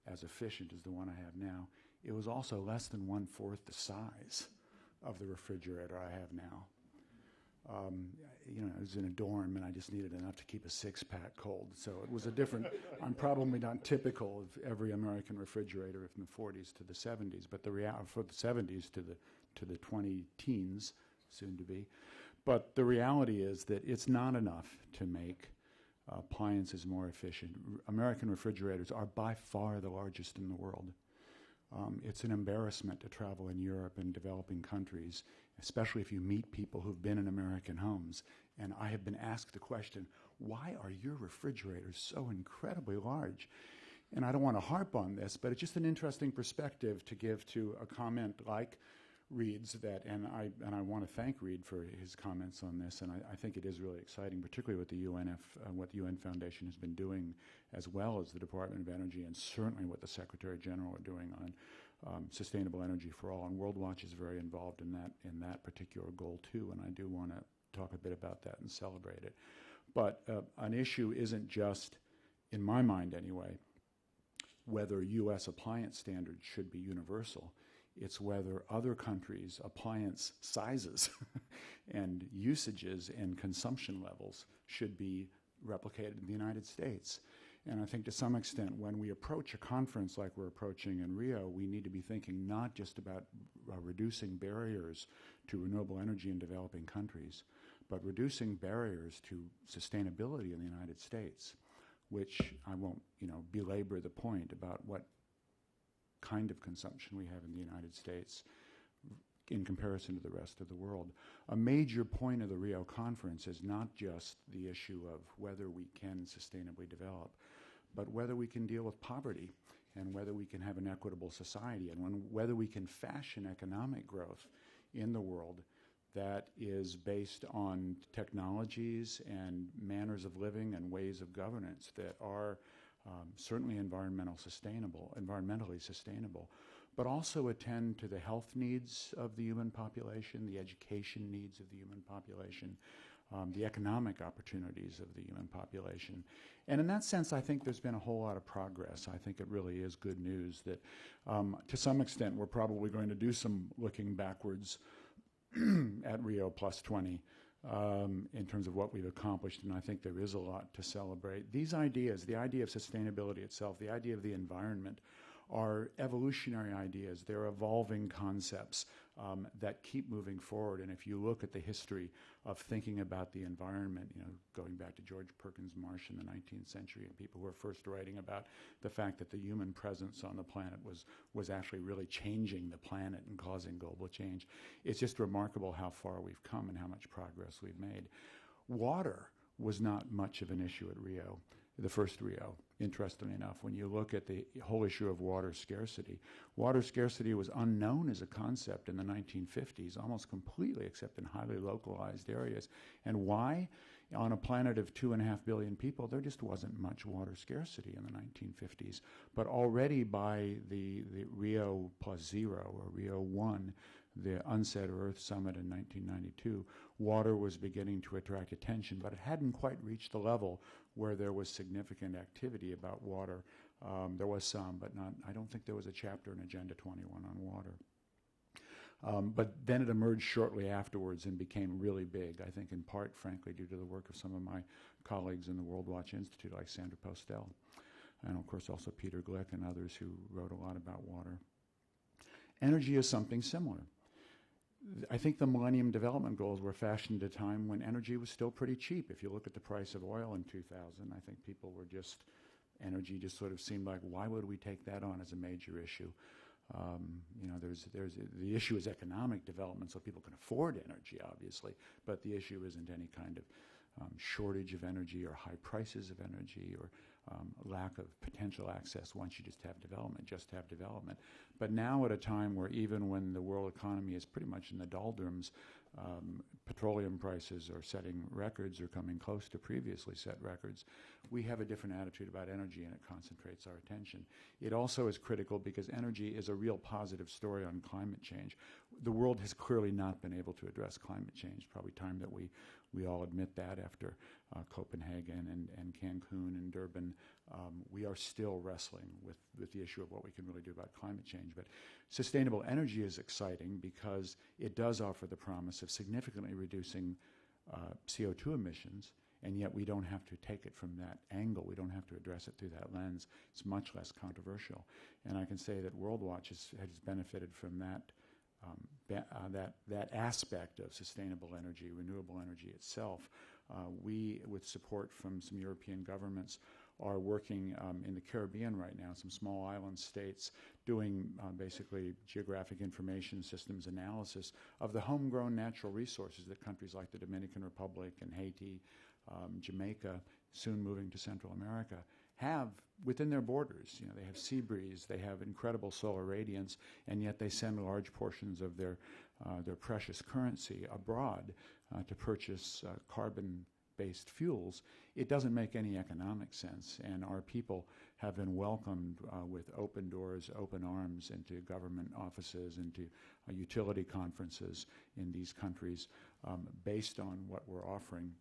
as efficient as the one I have now. It was also less than 1/4 the size of the refrigerator I have now. It was in a dorm, and I just needed enough to keep a 6-pack cold. So it was a different. I'm probably not typical of every American refrigerator from the 40s to the 70s, but for the 70s to the 20 teens, soon to be. But the reality is that it's not enough to make appliances more efficient. American refrigerators are by far the largest in the world. It's an embarrassment to travel in Europe and developing countries, especially if you meet people who've been in American homes. And I have been asked the question, why are your refrigerators so incredibly large? And I don't want to harp on this, but it's just an interesting perspective to give to a comment like Reed's and I want to thank Reed for his comments on this, and I think it is really exciting, particularly with the what the UN Foundation has been doing, as well as the Department of Energy, and certainly what the Secretary General are doing on sustainable energy for all. And World Watch is very involved in that particular goal too, and I do want to talk a bit about that and celebrate it. But an issue isn't just, in my mind anyway, whether U.S. appliance standards should be universal. It's whether other countries' appliance sizes and usages and consumption levels should be replicated in the United States. And I think to some extent, when we approach a conference like we're approaching in Rio, we need to be thinking not just about reducing barriers to renewable energy in developing countries, but reducing barriers to sustainability in the United States, which I won't, belabor the point about what kind of consumption we have in the United States in comparison to the rest of the world. A major point of the Rio conference is not just the issue of whether we can sustainably develop, but whether we can deal with poverty and whether we can have an equitable society and whether we can fashion economic growth in the world that is based on technologies and manners of living and ways of governance that are certainly environmentally sustainable, but also attend to the health needs of the human population, the education needs of the human population, the economic opportunities of the human population. And in that sense, I think there's been a whole lot of progress. I think it really is good news that to some extent we're probably going to do some looking backwards at Rio+20. in terms of what we've accomplished, and I think there is a lot to celebrate. These ideas, the idea of sustainability itself, the idea of the environment, are evolutionary ideas. They're evolving concepts that keep moving forward. And if you look at the history of thinking about the environment, going back to George Perkins Marsh in the 19th century and people who were first writing about the fact that the human presence on the planet was actually really changing the planet and causing global change, it's just remarkable how far we've come and how much progress we've made. Water was not much of an issue at Rio, the first Rio, interestingly enough. When you look at the whole issue of water scarcity was unknown as a concept in the 1950s, almost completely, except in highly localized areas. And why? On a planet of 2.5 billion people, there just wasn't much water scarcity in the 1950s. But already by the Rio+0 or Rio+1, the Unsaid Earth Summit in 1992, water was beginning to attract attention, but it hadn't quite reached the level where there was significant activity about water. There was some, but not. I don't think there was a chapter in Agenda 21 on water. But then it emerged shortly afterwards and became really big, I think in part, frankly, due to the work of some of my colleagues in the World Watch Institute, like Sandra Postel, and of course also Peter Glick and others who wrote a lot about water. Energy is something similar. I think the Millennium Development Goals were fashioned at a time when energy was still pretty cheap. If you look at the price of oil in 2000, I think people were energy just sort of seemed like, why would we take that on as a major issue? The issue is economic development, so people can afford energy, obviously, but the issue isn't any kind of shortage of energy or high prices of energy or lack of potential access once you just have development. But now at a time where even when the world economy is pretty much in the doldrums, petroleum prices are setting records or coming close to previously set records, we have a different attitude about energy and it concentrates our attention. It also is critical because energy is a real positive story on climate change. The world has clearly not been able to address climate change. Probably time that we all admit that after Copenhagen and Cancun and Durban. We are still wrestling with the issue of what we can really do about climate change. But sustainable energy is exciting because it does offer the promise of significantly reducing CO2 emissions, and yet we don't have to take it from that angle. We don't have to address it through that lens. It's much less controversial. And I can say that World Watch has benefited from that aspect of sustainable energy, renewable energy itself. We, with support from some European governments, are working in the Caribbean right now, some small island states, doing basically geographic information systems analysis of the homegrown natural resources that countries like the Dominican Republic and Haiti, Jamaica, soon moving to Central America, have within their borders. They have sea breeze, they have incredible solar radiance, and yet they send large portions of their precious currency abroad to purchase carbon-based fuels. It doesn't make any economic sense, and our people have been welcomed with open doors, open arms into government offices, into utility conferences in these countries based on what we're offering.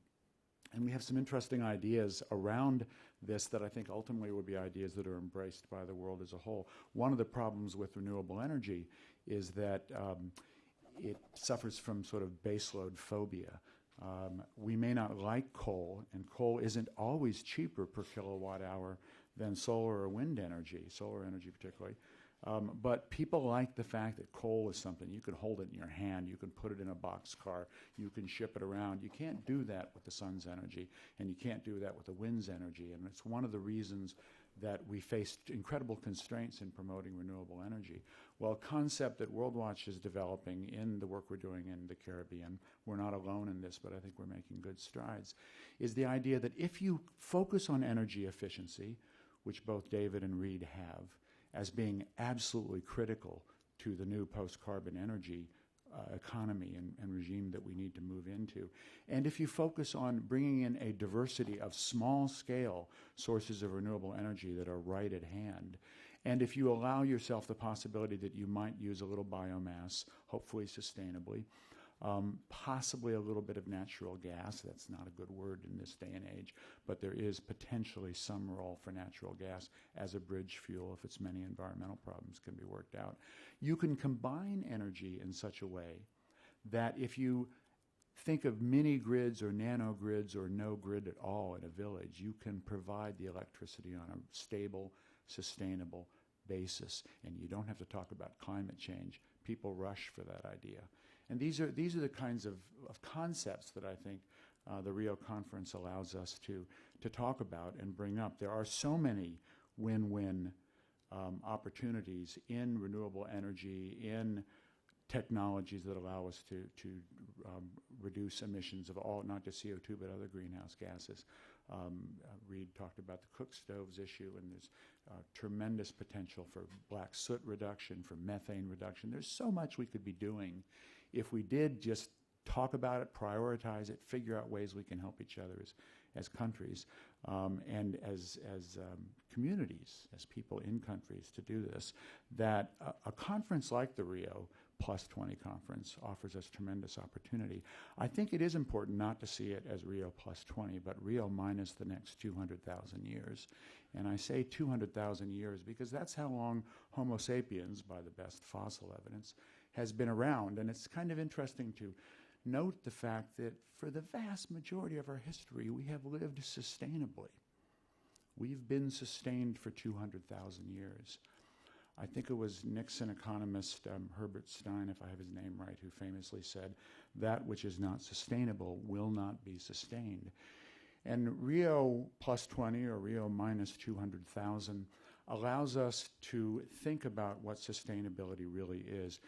And we have some interesting ideas around this that I think ultimately would be ideas that are embraced by the world as a whole. One of the problems with renewable energy is that it suffers from sort of baseload phobia. We may not like coal, and coal isn't always cheaper per kilowatt hour than solar or wind energy, solar energy particularly. But people like the fact that coal is something you can hold it in your hand, you can put it in a boxcar, you can ship it around. You can't do that with the sun's energy, and you can't do that with the wind's energy. And it's one of the reasons that we faced incredible constraints in promoting renewable energy. Well, a concept that World Watch is developing in the work we're doing in the Caribbean, we're not alone in this, but I think we're making good strides, is the idea that if you focus on energy efficiency, which both David and Reed have, as being absolutely critical to the new post-carbon energy economy and regime that we need to move into. And if you focus on bringing in a diversity of small-scale sources of renewable energy that are right at hand, and if you allow yourself the possibility that you might use a little biomass, hopefully sustainably, possibly a little bit of natural gas. That's not a good word in this day and age, but there is potentially some role for natural gas as a bridge fuel if its many environmental problems can be worked out. You can combine energy in such a way that if you think of mini grids or nano grids or no grid at all in a village. You can provide the electricity on a stable, sustainable basis, and you don't have to talk about climate change. People rush for that idea. And these are the kinds of concepts that I think the Rio conference allows us to talk about and bring up. There are so many win-win opportunities in renewable energy, in technologies that allow us to reduce emissions of all, not just CO2, but other greenhouse gases. Reed talked about the cook stoves issue, and there's tremendous potential for black soot reduction, for methane reduction. There's so much we could be doing if we did just talk about it, prioritize it, figure out ways we can help each other as countries and as communities, as people in countries to do this, that a conference like the Rio+20 conference offers us tremendous opportunity. I think it is important not to see it as Rio+20, but Rio minus the next 200,000 years. And I say 200,000 years because that's how long Homo sapiens, by the best fossil evidence, has been around. And it's kind of interesting to note the fact that for the vast majority of our history, we have lived sustainably. We've been sustained for 200,000 years. I think it was Nixon economist Herbert Stein, if I have his name right, who famously said, that which is not sustainable will not be sustained. And Rio+20 or Rio minus 200,000 allows us to think about what sustainability really is.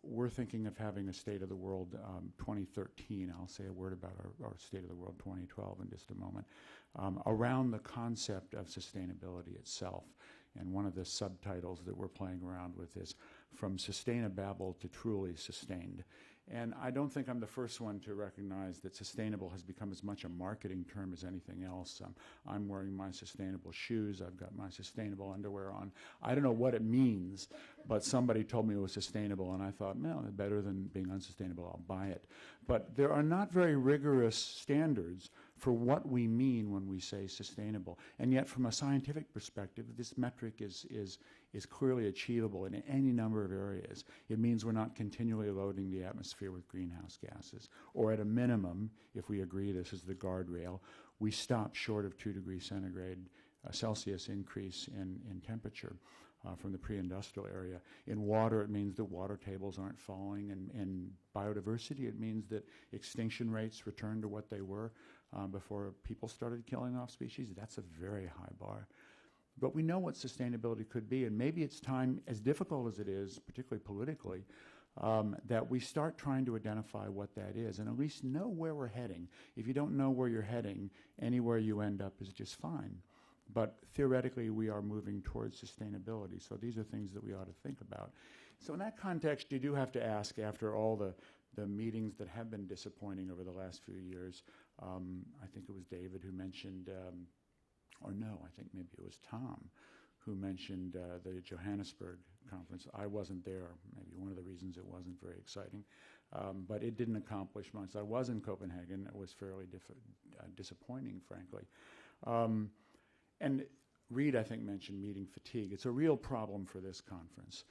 We're thinking of having a State of the World 2013. I'll say a word about our State of the World 2012 in just a moment, around the concept of sustainability itself. And one of the subtitles that we're playing around with is From Sustainababble to Truly Sustained. And I don't think I'm the first one to recognize that sustainable has become as much a marketing term as anything else. I'm wearing my sustainable shoes. I've got my sustainable underwear on. I don't know what it means, but somebody told me it was sustainable, and I thought, no, better than being unsustainable, I'll buy it. But there are not very rigorous standards for what we mean when we say sustainable. And yet, from a scientific perspective, this metric is clearly achievable in any number of areas. It means we're not continually loading the atmosphere with greenhouse gases. Or at a minimum, if we agree this is the guardrail, we stop short of 2 degrees centigrade Celsius increase in temperature from the pre-industrial area. In water, it means that water tables aren't falling. And in biodiversity, it means that extinction rates return to what they were before people started killing off species. That's a very high bar. But we know what sustainability could be, and maybe it's time, as difficult as it is, particularly politically, that we start trying to identify what that is and at least know where we're heading. If you don't know where you're heading, anywhere you end up is just fine. But theoretically, we are moving towards sustainability, so these are things that we ought to think about. So in that context, you do have to ask, after all the meetings that have been disappointing over the last few years, I think it was David who mentioned, or no, I think maybe it was Tom who mentioned the Johannesburg conference. I wasn't there, maybe one of the reasons it wasn't very exciting, but it didn't accomplish much. I was in Copenhagen. It was fairly disappointing, frankly. And Reed, I think, mentioned meeting fatigue. It's a real problem for this conference.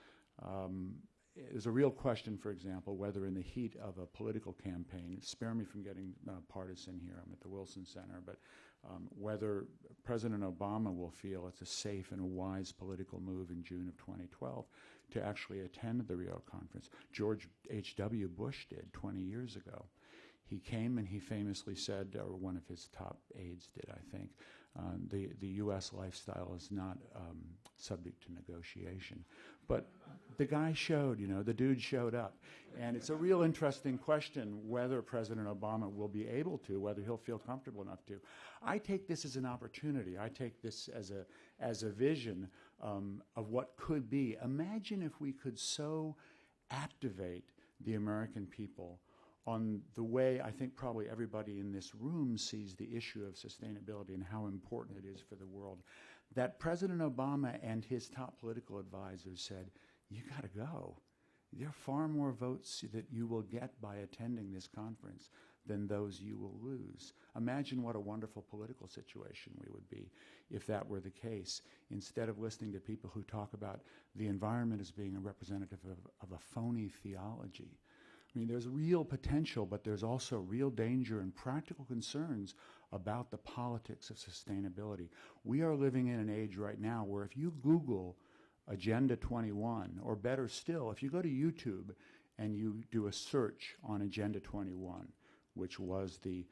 There's a real question, for example, whether in the heat of a political campaign, spare me from getting partisan here, I'm at the Wilson Center, but whether President Obama will feel it's a safe and a wise political move in June of 2012 to actually attend the Rio conference. George H.W. Bush did 20 years ago. He came and he famously said, or one of his top aides did, I think, the U.S. lifestyle is not subject to negotiation. But the guy showed, the dude showed up. And it's a real interesting question whether President Obama will be able to, whether he'll feel comfortable enough to. I take this as an opportunity. I take this as a vision of what could be. Imagine if we could so activate the American people on the way I think probably everybody in this room sees the issue of sustainability and how important it is for the world, that President Obama and his top political advisors said, you got to go. There are far more votes that you will get by attending this conference than those you will lose. Imagine what a wonderful political situation we would be if that were the case, instead of listening to people who talk about the environment as being a representative of a phony theology. I mean, there's real potential, but there's also real danger and practical concerns about the politics of sustainability. We are living in an age right now where if you Google Agenda 21, or better still, if you go to YouTube and you do a search on Agenda 21, which was the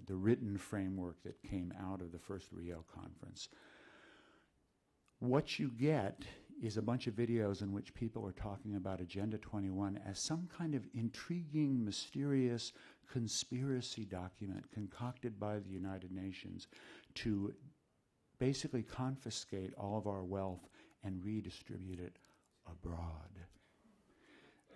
written framework that came out of the first Rio conference, what you get is a bunch of videos in which people are talking about Agenda 21 as some kind of intriguing, mysterious conspiracy document concocted by the United Nations to basically confiscate all of our wealth and redistribute it abroad.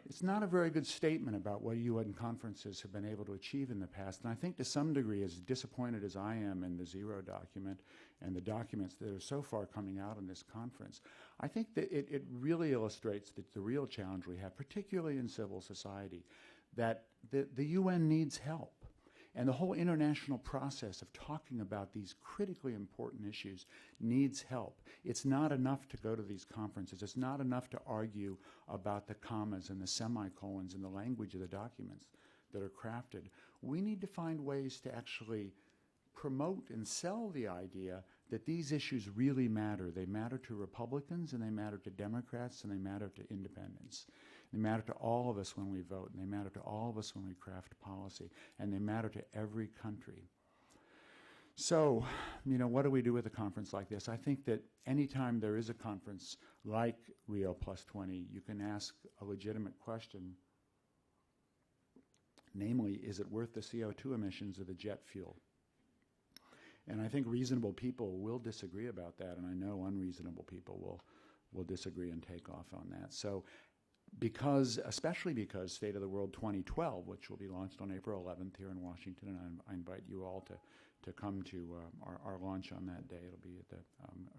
It's not a very good statement about what UN conferences have been able to achieve in the past. And I think to some degree, as disappointed as I am in the Zero document and the documents that are so far coming out in this conference, I think that it really illustrates that the real challenge we have, particularly in civil society, that the UN needs help. And the whole international process of talking about these critically important issues needs help. It's not enough to go to these conferences. It's not enough to argue about the commas and the semicolons in the language of the documents that are crafted. We need to find ways to actually promote and sell the idea that these issues really matter. They matter to Republicans, and they matter to Democrats, and they matter to independents. They matter to all of us when we vote, and they matter to all of us when we craft policy, and they matter to every country. So, what do we do with a conference like this? I think that anytime there is a conference like Rio+20, you can ask a legitimate question, namely, is it worth the CO2 emissions of the jet fuel? And I think reasonable people will disagree about that, and I know unreasonable people will disagree and take off on that. So, especially because State of the World 2012, which will be launched on April 11th here in Washington, and I invite you all to come to our launch on that day. It'll be at the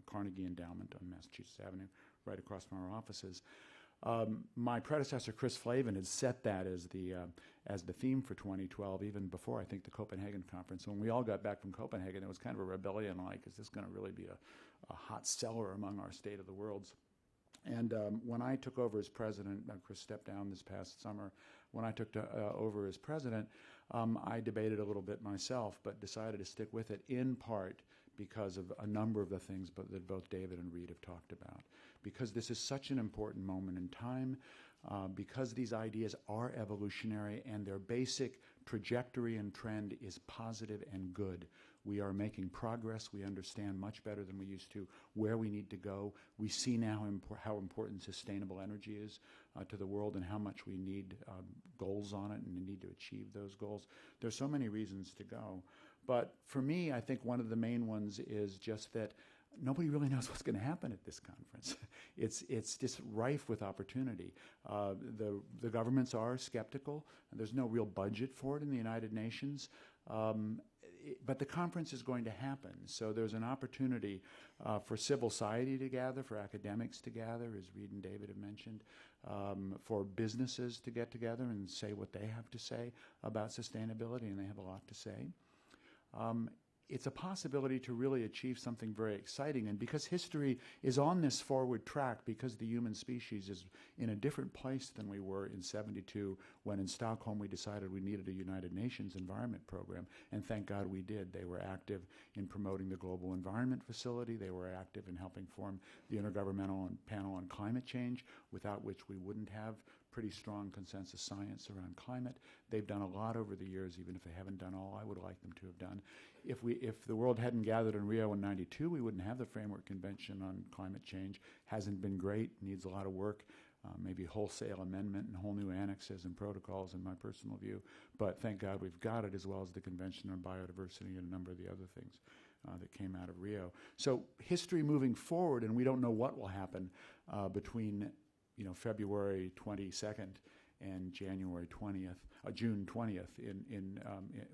Carnegie Endowment on Massachusetts Avenue, right across from our offices. My predecessor, Chris Flavin, had set that as the theme for 2012, even before, I think, the Copenhagen conference. When we all got back from Copenhagen, it was kind of a rebellion, like, is this going to really be a hot seller among our State of the Worlds? And when I took over as president, Chris stepped down this past summer. When I took over as president, I debated a little bit myself, but decided to stick with it in part because of a number of the things that both David and Reed have talked about. Because this is such an important moment in time, because these ideas are evolutionary and their basic trajectory and trend is positive and good. We are making progress. We understand much better than we used to where we need to go. We see now how important sustainable energy is to the world and how much we need goals on it and the need to achieve those goals. There's so many reasons to go. But for me, I think one of the main ones is just that nobody really knows what's going to happen at this conference. It's just rife with opportunity. The governments are skeptical. And there's no real budget for it in the United Nations. But the conference is going to happen. So there's an opportunity for civil society to gather, for academics to gather, as Reed and David have mentioned, for businesses to get together and say what they have to say about sustainability, and they have a lot to say. It's a possibility to really achieve something very exciting. And because history is on this forward track, because the human species is in a different place than we were in '72, when in Stockholm we decided we needed a United Nations environment program. And thank God we did. They were active in promoting the Global Environment Facility. They were active in helping form the Intergovernmental Panel on Climate Change, without which we wouldn't have pretty strong consensus science around climate. They've done a lot over the years, even if they haven't done all I would like them to have done. If the world hadn't gathered in Rio in '92, we wouldn't have the Framework Convention on Climate Change. Hasn't been great, needs a lot of work, maybe wholesale amendment and whole new annexes and protocols in my personal view. But thank God we've got it, as well as the Convention on Biodiversity and a number of the other things that came out of Rio. So history moving forward, and we don't know what will happen between February 22nd and January 20th, June 20th,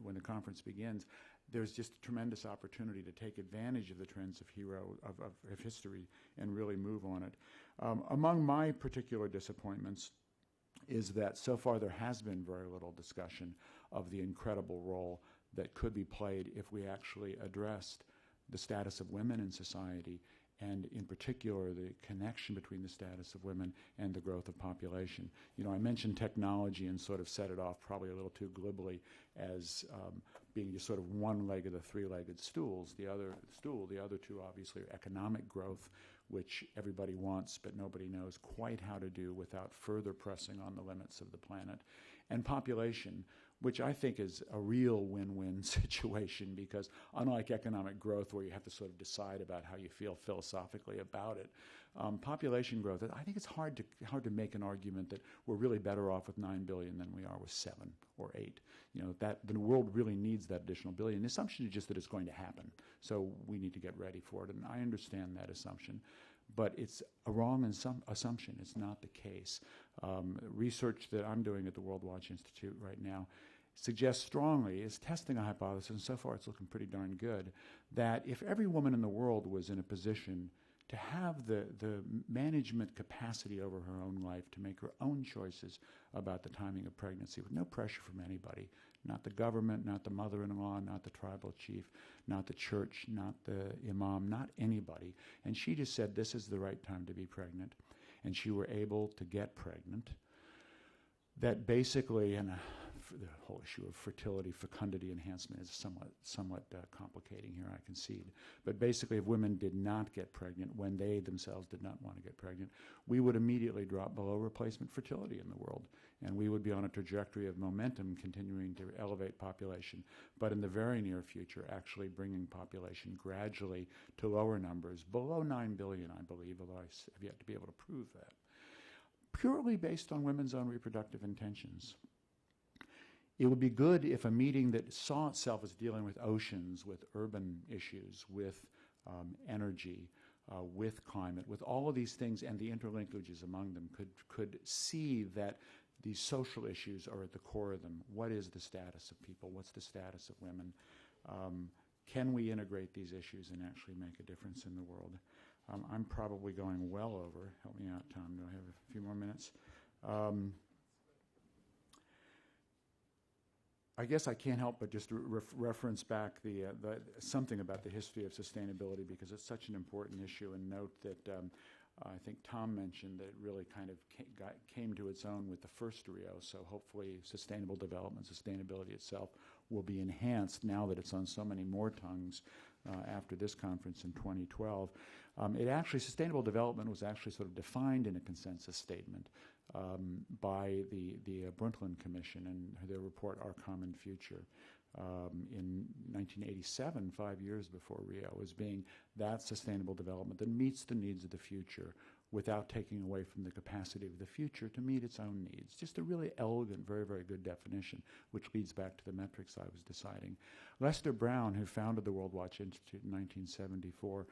when the conference begins. There's just a tremendous opportunity to take advantage of the trends of history and really move on it. Among my particular disappointments is that so far there has been very little discussion of the incredible role that could be played if we actually addressed the status of women in society and in particular the connection between the status of women and the growth of population. You know, I mentioned technology and sort of set it off probably a little too glibly as being just sort of one leg of the three-legged stools. The other two obviously are economic growth, which everybody wants but nobody knows quite how to do without further pressing on the limits of the planet, and population, which I think is a real win-win situation, because unlike economic growth where you have to sort of decide about how you feel philosophically about it, population growth, I think it's hard to make an argument that we're really better off with 9 billion than we are with 7 or 8. You know, that the world really needs that additional billion. The assumption is just that it's going to happen, so we need to get ready for it, and I understand that assumption. But it's a wrong assumption. It's not the case. Research that I'm doing at the World Watch Institute right now suggests strongly, is testing a hypothesis, and so far it's looking pretty darn good, that if every woman in the world was in a position to have the management capacity over her own life, to make her own choices about the timing of pregnancy with no pressure from anybody, not the government, not the mother-in-law, not the tribal chief, not the church, not the imam, not anybody. And she just said, this is the right time to be pregnant. And she were able to get pregnant. That basically, and the whole issue of fertility, fecundity enhancement is somewhat complicating here, I concede. But basically, if women did not get pregnant when they themselves did not want to get pregnant, we would immediately drop below replacement fertility in the world. And we would be on a trajectory of momentum continuing to elevate population, but in the very near future, actually bringing population gradually to lower numbers, below 9 billion, I believe, although I have yet to be able to prove that, purely based on women's own reproductive intentions. It would be good if a meeting that saw itself as dealing with oceans, with urban issues, with energy, with climate, with all of these things and the interlinkages among them, could see that these social issues are at the core of them. What is the status of people? What's the status of women? Can we integrate these issues and actually make a difference in the world? I'm probably going well over. Help me out, Tom. Do I have a few more minutes? I guess I can't help but just reference back something about the history of sustainability, because it's such an important issue, and note that I think Tom mentioned that it really kind of came to its own with the first Rio, so hopefully sustainable development, sustainability itself will be enhanced now that it's on so many more tongues after this conference in 2012. Sustainable development was actually sort of defined in a consensus statement by the Brundtland Commission and their report, Our Common Future, in 1987, 5 years before Rio, as being that sustainable development that meets the needs of the future without taking away from the capacity of the future to meet its own needs. Just a really elegant, very, very good definition, which leads back to the metrics I was deciding. Lester Brown, who founded the World Watch Institute in 1974,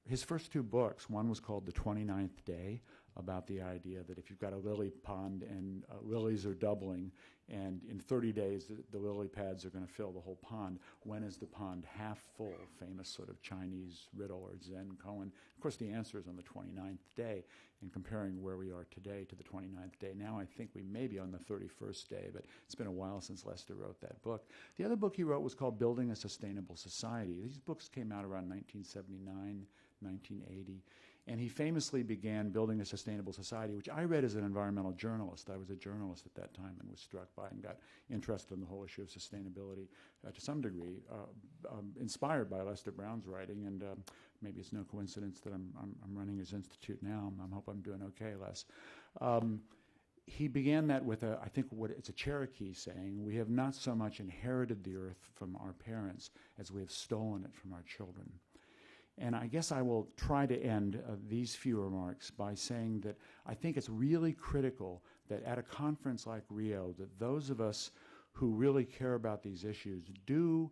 his first two books, one was called The 29th Day, about the idea that if you've got a lily pond and lilies are doubling, and in 30 days the lily pads are going to fill the whole pond, when is the pond half full? Famous sort of Chinese riddle or Zen koan. Of course, the answer is on the 29th day. And comparing where we are today to the 29th day, now I think we may be on the 31st day, but it's been a while since Lester wrote that book. The other book he wrote was called Building a Sustainable Society. These books came out around 1979, 1980. And he famously began Building a Sustainable Society, which I read as an environmental journalist. I was a journalist at that time and was struck by and got interested in the whole issue of sustainability to some degree, inspired by Lester Brown's writing. And maybe it's no coincidence that I'm running his institute now. I hope I'm doing okay, Les. He began that with it's a Cherokee saying, we have not so much inherited the earth from our parents as we have stolen it from our children. And I guess I will try to end these few remarks by saying that I think it's really critical that at a conference like Rio, that those of us who really care about these issues do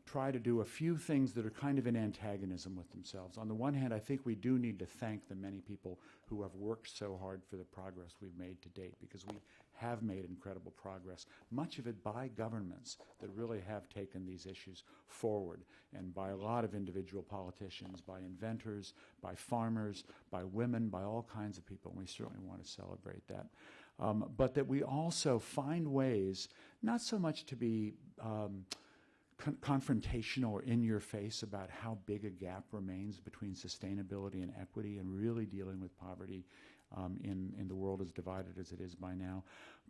try to do a few things that are kind of in antagonism with themselves. On the one hand, I think we do need to thank the many people who have worked so hard for the progress we've made to date, because we have made incredible progress, much of it by governments that really have taken these issues forward, and by a lot of individual politicians, by inventors, by farmers, by women, by all kinds of people, and we certainly want to celebrate that. But that we also find ways, not so much to be confrontational or in your face about how big a gap remains between sustainability and equity, and really dealing with poverty in the world as divided as it is by now.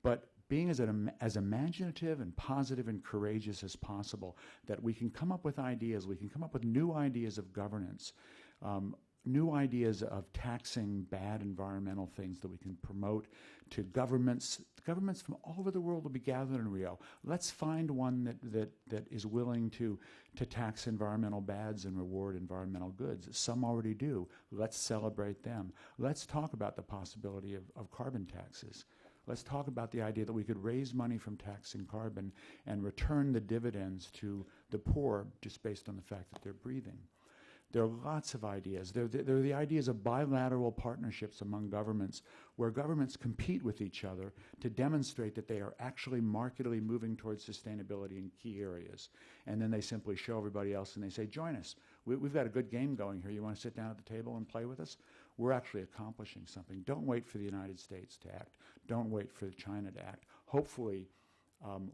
But being as imaginative and positive and courageous as possible, that we can come up with ideas, we can come up with new ideas of governance, new ideas of taxing bad environmental things that we can promote to governments. Governments from all over the world will be gathered in Rio. Let's find one that is willing to tax environmental bads and reward environmental goods. Some already do. Let's celebrate them. Let's talk about the possibility of carbon taxes. Let's talk about the idea that we could raise money from taxing carbon and return the dividends to the poor just based on the fact that they're breathing. There are lots of ideas. There are the ideas of bilateral partnerships among governments, where governments compete with each other to demonstrate that they are actually markedly moving towards sustainability in key areas. And then they simply show everybody else and they say, join us. We've got a good game going here. You want to sit down at the table and play with us? We're actually accomplishing something. Don't wait for the United States to act. Don't wait for China to act. Hopefully,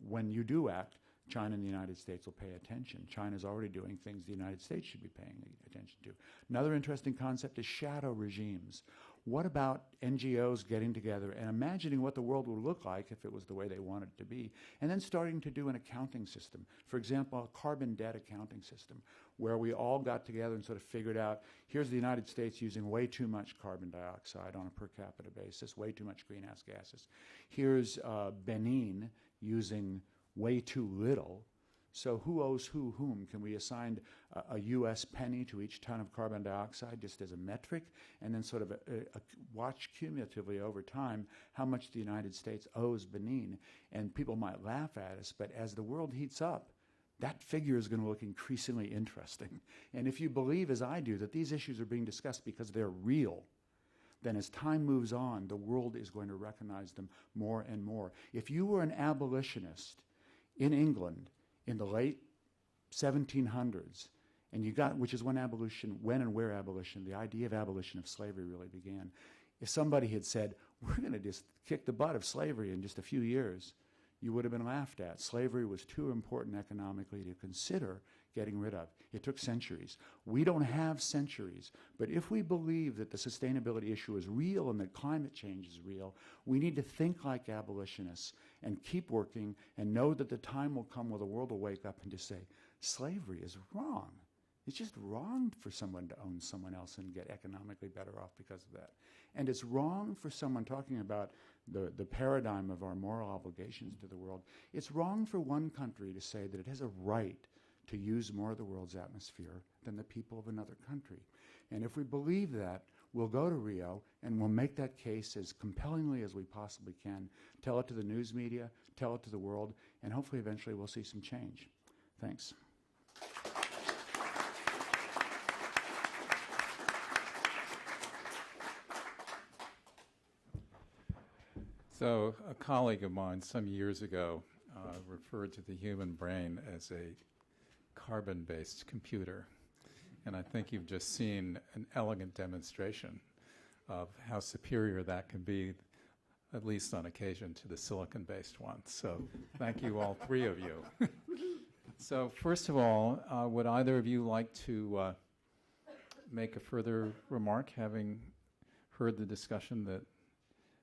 when you do act, China and the United States will pay attention. China's already doing things the United States should be paying attention to. Another interesting concept is shadow regimes. What about NGOs getting together and imagining what the world would look like if it was the way they wanted it to be, and then starting to do an accounting system? For example, a carbon debt accounting system, where we all got together and sort of figured out, here's the United States using way too much carbon dioxide on a per capita basis, way too much greenhouse gases. Here's Benin using way too little. So who owes whom? Can we assign a U.S. penny to each ton of carbon dioxide just as a metric, and then sort of watch cumulatively over time how much the United States owes Benin? And people might laugh at us, but as the world heats up, that figure is going to look increasingly interesting. And if you believe, as I do, that these issues are being discussed because they're real, then as time moves on, the world is going to recognize them more and more. If you were an abolitionist in England in the late 1700s, and you got, which is when and where abolition, the idea of abolition of slavery really began. If somebody had said, we're going to just kick the butt of slavery in just a few years, you would have been laughed at. Slavery was too important economically to consider getting rid of. It took centuries. We don't have centuries, but if we believe that the sustainability issue is real and that climate change is real, we need to think like abolitionists and keep working and know that the time will come where the world will wake up and just say, slavery is wrong. It's just wrong for someone to own someone else and get economically better off because of that. And it's wrong for someone, talking about the paradigm of our moral obligations to the world, it's wrong for one country to say that it has a right to use more of the world's atmosphere than the people of another country. And if we believe that, we'll go to Rio and we'll make that case as compellingly as we possibly can, tell it to the news media, tell it to the world, and hopefully eventually we'll see some change. Thanks. So a colleague of mine some years ago referred to the human brain as a carbon-based computer. And I think you've just seen an elegant demonstration of how superior that can be, at least on occasion, to the silicon-based one. So thank you, all three of you. So first of all, would either of you like to make a further remark, having heard the discussion that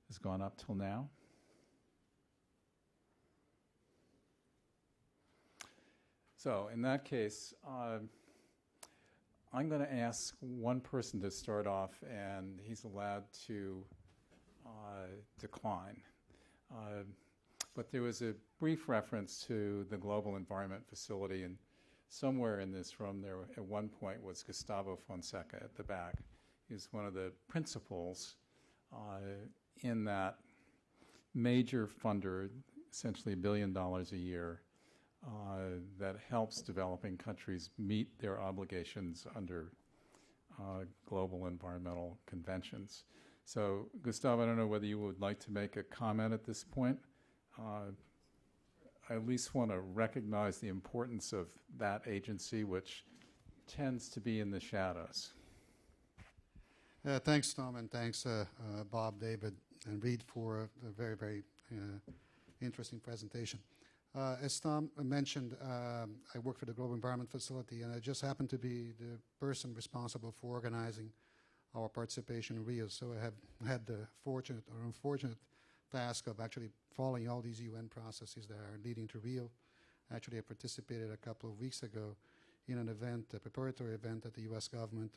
has gone up till now? So in that case, I'm going to ask one person to start off, and he's allowed to decline. But there was a brief reference to the Global Environment Facility, and somewhere in this room there at one point was Gustavo Fonseca at the back. He's one of the principals in that major funder, essentially $1 billion a year, that helps developing countries meet their obligations under global environmental conventions. So, Gustavo, I don't know whether you would like to make a comment at this point. I at least want to recognize the importance of that agency, which tends to be in the shadows. Thanks, Tom, and thanks, Bob, David, and Reed for a very, very interesting presentation. As Tom mentioned, I work for the Global Environment Facility, and I just happen to be the person responsible for organizing our participation in Rio. So I have had the fortunate or unfortunate task of actually following all these UN processes that are leading to Rio. Actually, I participated a couple of weeks ago in an event, a preparatory event that the U.S. government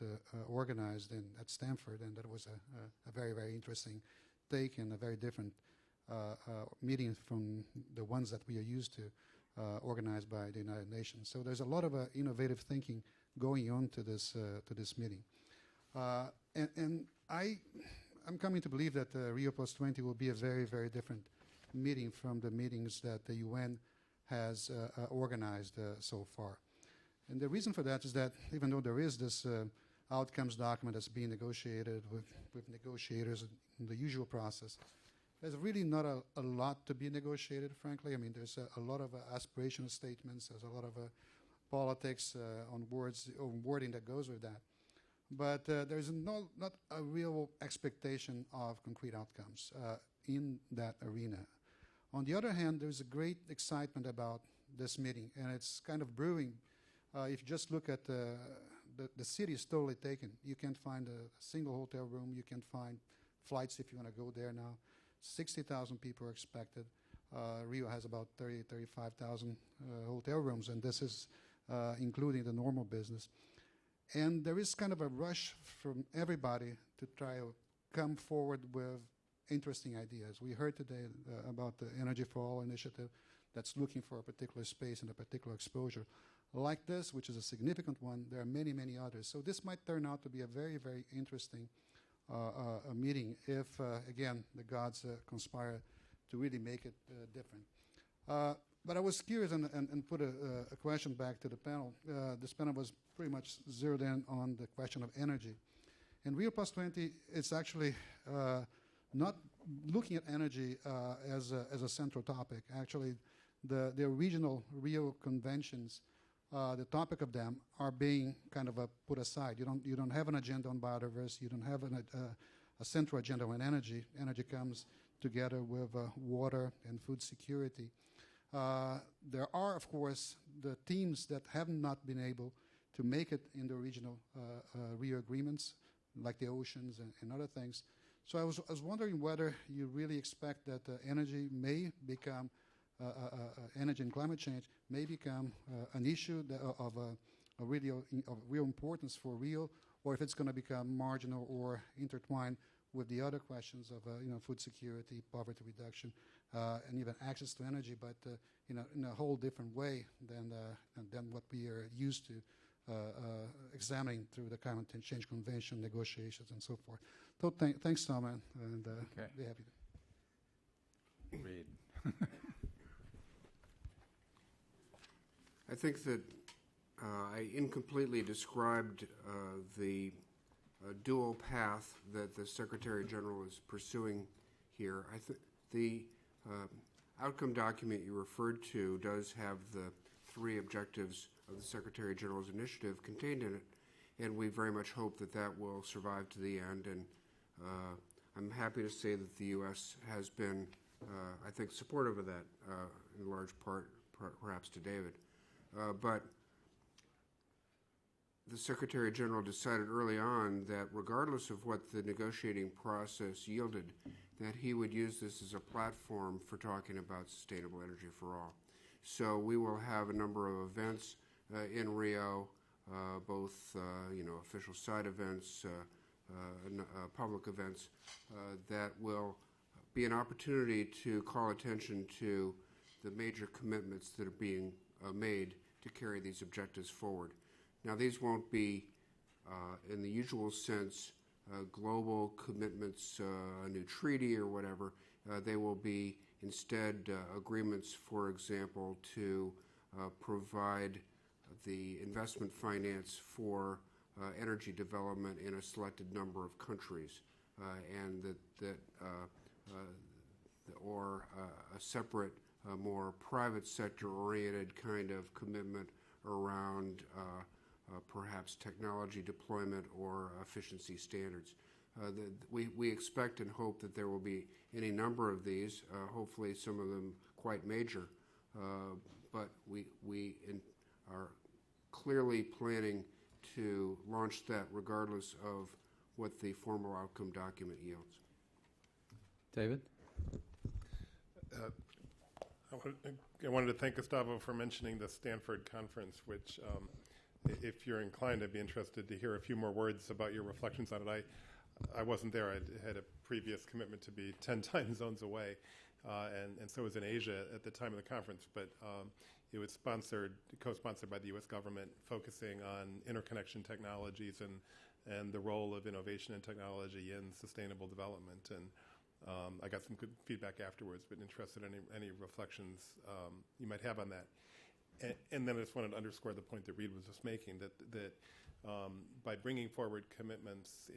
organized at Stanford, and that was a very, very interesting take and a very different meeting from the ones that we are used to, organized by the United Nations. So there's a lot of innovative thinking going on to this meeting. And I'm coming to believe that Rio+20 will be a very, very different meeting from the meetings that the UN has organized so far. And the reason for that is that even though there is this outcomes document that's being negotiated with negotiators in the usual process, there's really not a lot to be negotiated, frankly. I mean, there's a lot of aspirational statements. There's a lot of politics on wording that goes with that. But there's not a real expectation of concrete outcomes in that arena. On the other hand, there's a great excitement about this meeting, and it's kind of brewing. If you just look at the city is totally taken. You can't find a single hotel room. You can't find flights if you want to go there now. 60,000 people are expected. Rio has about 35,000 hotel rooms, and this is including the normal business. And there is kind of a rush from everybody to try to come forward with interesting ideas. We heard today about the Energy for All initiative that's looking for a particular space and a particular exposure. Like this, which is a significant one, there are many, many others. So this might turn out to be a very, very interesting a meeting if, again, the gods conspire to really make it different. But I was curious and put a question back to the panel. This panel was pretty much zeroed in on the question of energy. In Rio+20, it's actually not looking at energy as a central topic. Actually, the regional Rio conventions, the topic of them are being kind of put aside. You don't have an agenda on biodiversity. You don't have a central agenda on energy. Energy comes together with water and food security. There are, of course, the teams that have not been able to make it in the regional Rio agreements, like the oceans and other things. So I was wondering whether you really expect that energy may become energy and climate change may become an issue of real importance for Rio, or if it's going to become marginal or intertwined with the other questions of food security, poverty reduction, and even access to energy, but in a whole different way than what we are used to examining through the Climate Change Convention negotiations and so forth. So thanks, Tom, and Okay. be happy to Read. I think that I incompletely described the dual path that the Secretary General is pursuing here. I think the outcome document you referred to does have the three objectives of the Secretary General's initiative contained in it, and we very much hope that that will survive to the end. And I'm happy to say that the U.S. has been, I think, supportive of that in large part, perhaps to David. But the Secretary General decided early on that regardless of what the negotiating process yielded, that he would use this as a platform for talking about sustainable energy for all. So we will have a number of events in Rio, both official side events, public events, that will be an opportunity to call attention to the major commitments that are being made to carry these objectives forward. Now, these won't be, in the usual sense, global commitments, a new treaty or whatever. They will be instead agreements, for example, to provide the investment finance for energy development in a selected number of countries, and or a separate, more private sector-oriented kind of commitment around perhaps technology deployment or efficiency standards. We expect and hope that there will be any number of these, hopefully some of them quite major, but we are clearly planning to launch that regardless of what the formal outcome document yields. David? I wanted to thank Gustavo for mentioning the Stanford conference, which, if you're inclined, I'd be interested to hear a few more words about your reflections on it. I wasn't there. I had a previous commitment to be 10 time zones away, and so was in Asia at the time of the conference. But it was co-sponsored by the U.S. government, focusing on interconnection technologies and the role of innovation and technology in sustainable development. And I got some good feedback afterwards, but interested in any reflections you might have on that. And then I just wanted to underscore the point that Reed was just making, that by bringing forward commitments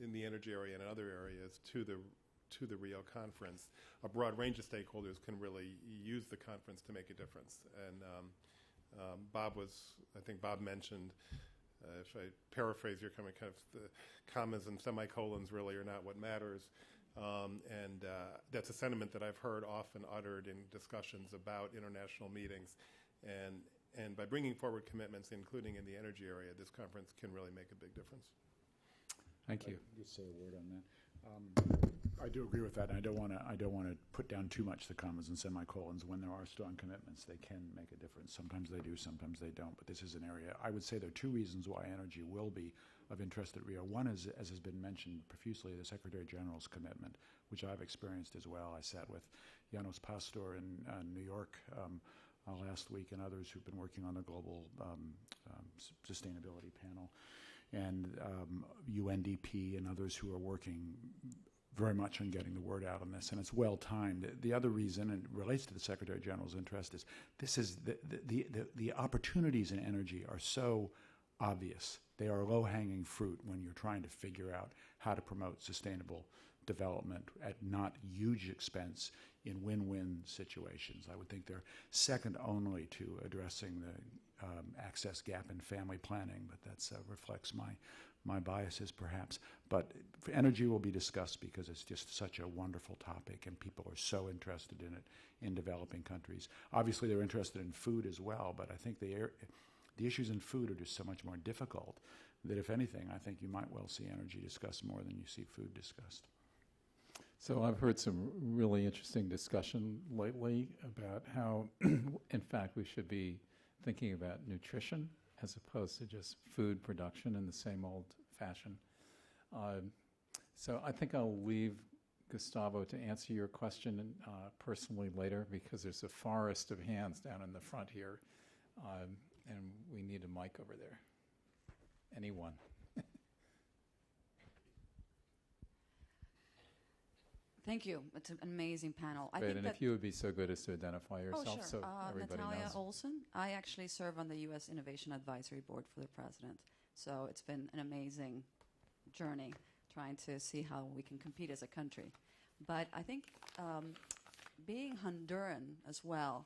in the energy area and in other areas to the Rio conference, a broad range of stakeholders can really use the conference to make a difference. And I think Bob mentioned, if I paraphrase your comment, kind of the commas and semicolons really are not what matters. And that's a sentiment that I've heard often uttered in discussions about international meetings. And by bringing forward commitments, including in the energy area, this conference can really make a big difference. Thank you. Just say a word on that. I do agree with that, and I don't want to put down too much the commas and semicolons. When there are strong commitments, they can make a difference. Sometimes they do, sometimes they don't. But this is an area. I would say there are two reasons why energy will be of interest at Rio. One is, as has been mentioned profusely, the Secretary General's commitment, which I've experienced as well. I sat with Janos Pastor in New York last week, and others who've been working on the global sustainability panel, and UNDP and others who are working very much on getting the word out on this, and it's well timed. The other reason, and it relates to the Secretary General's interest, is this is the opportunities in energy are so obvious. They are low-hanging fruit when you're trying to figure out how to promote sustainable development at not huge expense in win-win situations. I would think they're second only to addressing the access gap in family planning, but that reflects my biases perhaps. But energy will be discussed because it's just such a wonderful topic and people are so interested in it in developing countries. Obviously they're interested in food as well, but I think the issues in food are just so much more difficult that if anything, I think you might well see energy discussed more than you see food discussed. So I've heard some really interesting discussion lately about how, in fact, we should be thinking about nutrition as opposed to just food production in the same old fashion. So I think I'll leave Gustavo to answer your question personally later, because there's a forest of hands down in the front here, and we need a mic over there. Anyone? Thank you. It's an amazing panel. Great, I think if you would be so good as to identify yourself, sure. so everybody Natalia knows. Olson. I actually serve on the U.S. Innovation Advisory Board for the President. So it's been an amazing journey trying to see how we can compete as a country. But I think being Honduran as well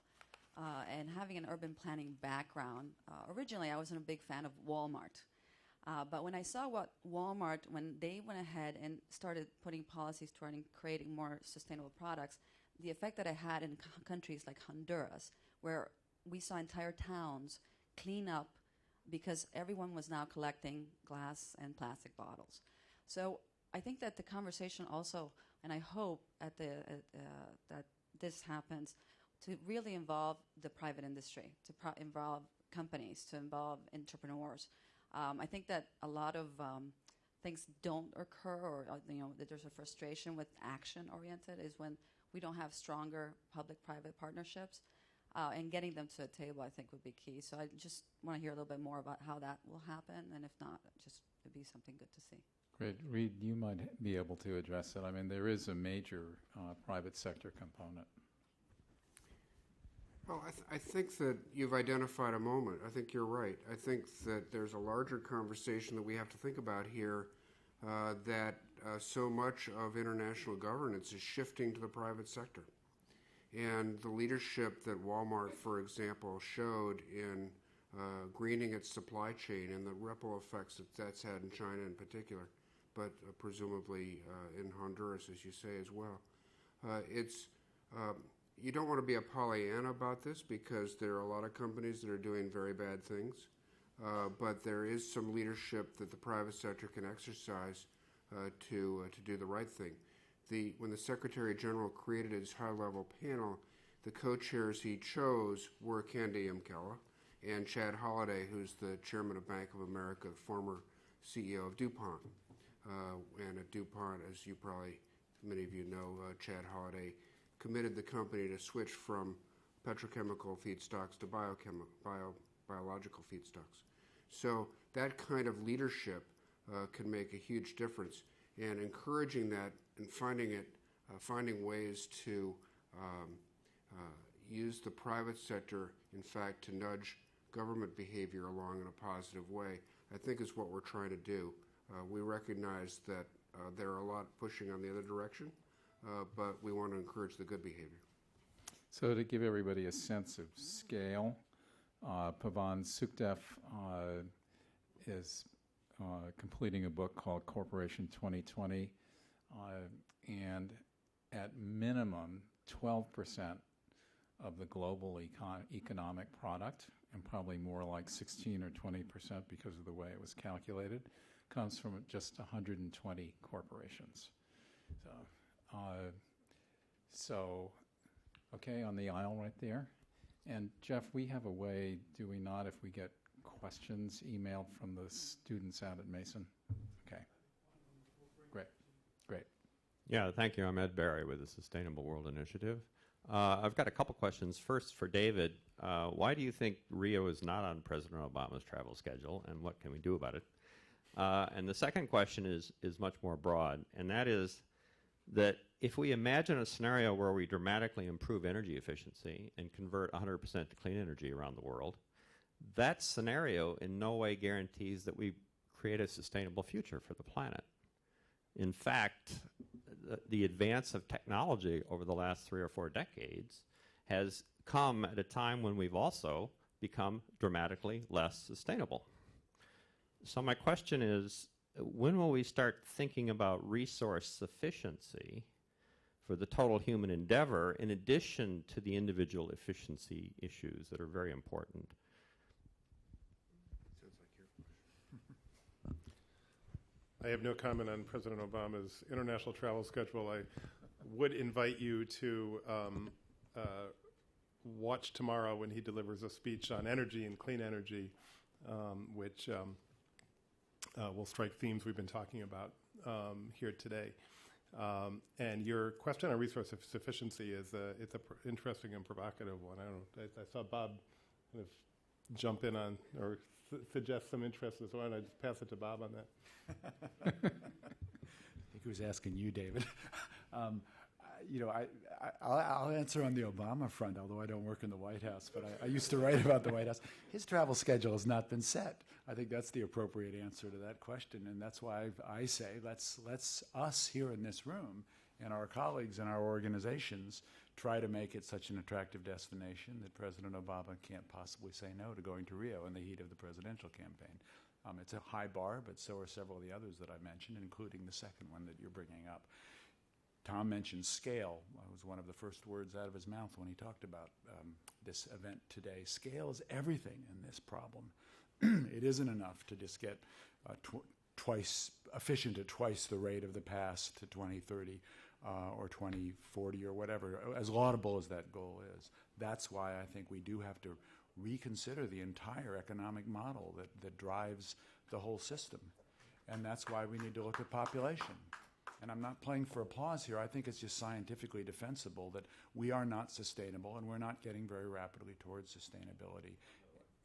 and having an urban planning background, originally I wasn't a big fan of Walmart. But when I saw what Walmart, when they went ahead and started putting policies toward creating more sustainable products, the effect that it had in countries like Honduras, where we saw entire towns clean up because everyone was now collecting glass and plastic bottles. So I think that the conversation also, and I hope that this happens, to really involve the private industry, to involve companies, to involve entrepreneurs. I think that a lot of things don't occur, or that there's a frustration with action-oriented, is when we don't have stronger public-private partnerships, and getting them to the table, I think, would be key. So I just want to hear a little bit more about how that will happen, and if not, just it'd be something good to see. Great. Reed, you might be able to address it. I mean, there is a major private sector component. Well, I think that you've identified a moment. I think you're right. I think that there's a larger conversation that we have to think about here, that so much of international governance is shifting to the private sector. And the leadership that Walmart, for example, showed in greening its supply chain and the ripple effects that that's had in China in particular, but presumably in Honduras, as you say, as well. you don't want to be a Pollyanna about this because there are a lot of companies that are doing very bad things, but there is some leadership that the private sector can exercise to do the right thing. When the Secretary General created his high-level panel, the co-chairs he chose were Candy Imkella and Chad Holliday, who's the chairman of Bank of America, former CEO of DuPont. And at DuPont, as many of you know, Chad Holliday committed the company to switch from petrochemical feedstocks to biological feedstocks. So that kind of leadership can make a huge difference, and encouraging that and finding ways to use the private sector, in fact, to nudge government behavior along in a positive way, I think is what we're trying to do. We recognize that there are a lot pushing on the other direction, but we want to encourage the good behavior. So to give everybody a sense of scale, Pavan Sukhdev is completing a book called Corporation 2020, and at minimum 12% of the global economic product, and probably more like 16 or 20% because of the way it was calculated, comes from just 120 corporations. So, okay, on the aisle right there. And Jeff, we have a way, do we not, if we get questions emailed from the students out at Mason? Okay. Great. Yeah, thank you. I'm Ed Barry with the Sustainable World Initiative. I've got a couple questions. First, for David, why do you think Rio is not on President Obama's travel schedule, and what can we do about it? And the second question is much more broad, and that is that if we imagine a scenario where we dramatically improve energy efficiency and convert 100% to clean energy around the world, that scenario in no way guarantees that we create a sustainable future for the planet. In fact, the advance of technology over the last 3 or 4 decades has come at a time when we've also become dramatically less sustainable. So my question is, when will we start thinking about resource sufficiency for the total human endeavor in addition to the individual efficiency issues that are very important? Sounds like your question. I have no comment on President Obama's international travel schedule. I would invite you to watch tomorrow when he delivers a speech on energy and clean energy, which will strike themes we've been talking about here today. And your question on resource sufficiency is it's an interesting and provocative one. I don't know. I saw Bob kind of jump in on or suggest some interest, so why don't I just pass it to Bob on that? I think he was asking you, David. I'll answer on the Obama front, although I don't work in the White House, but I used to write about the White House. His travel schedule has not been set. I think that's the appropriate answer to that question, and that's why I say let's us here in this room and our colleagues in our organizations try to make it such an attractive destination that President Obama can't possibly say no to going to Rio in the heat of the presidential campaign. It's a high bar, but so are several of the others that I mentioned, including the second one that you're bringing up. Tom mentioned scale. It was one of the first words out of his mouth when he talked about this event today. Scale is everything in this problem. It isn't enough to just get twice efficient at twice the rate of the past to 2030 or 2040 or whatever, as laudable as that goal is. That's why I think we do have to reconsider the entire economic model that drives the whole system. And that's why we need to look at population. And I'm not playing for applause here. I think it's just scientifically defensible that we are not sustainable and we're not getting very rapidly towards sustainability.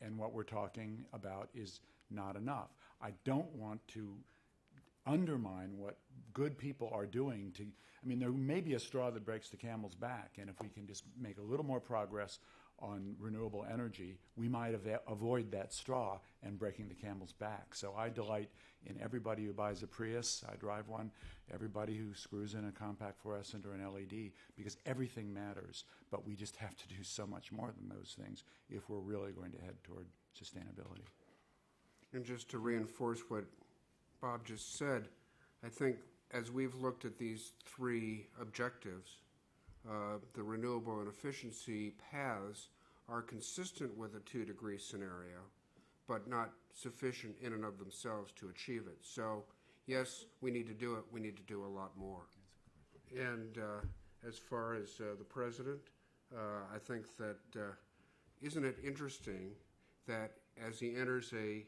And what we're talking about is not enough. I don't want to undermine what good people are doing to, I mean, there may be a straw that breaks the camel's back, and if we can just make a little more progress on renewable energy, we might avoid that straw and breaking the camel's back. So I delight in everybody who buys a Prius, I drive one, everybody who screws in a compact fluorescent or an LED, because everything matters, but we just have to do so much more than those things if we're really going to head toward sustainability. And just to reinforce what Bob just said, I think as we've looked at these 3 objectives, the renewable and efficiency paths are consistent with a 2-degree scenario, but not sufficient in and of themselves to achieve it. So, yes, we need to do it. We need to do a lot more. And as far as the president, I think that isn't it interesting that as he enters a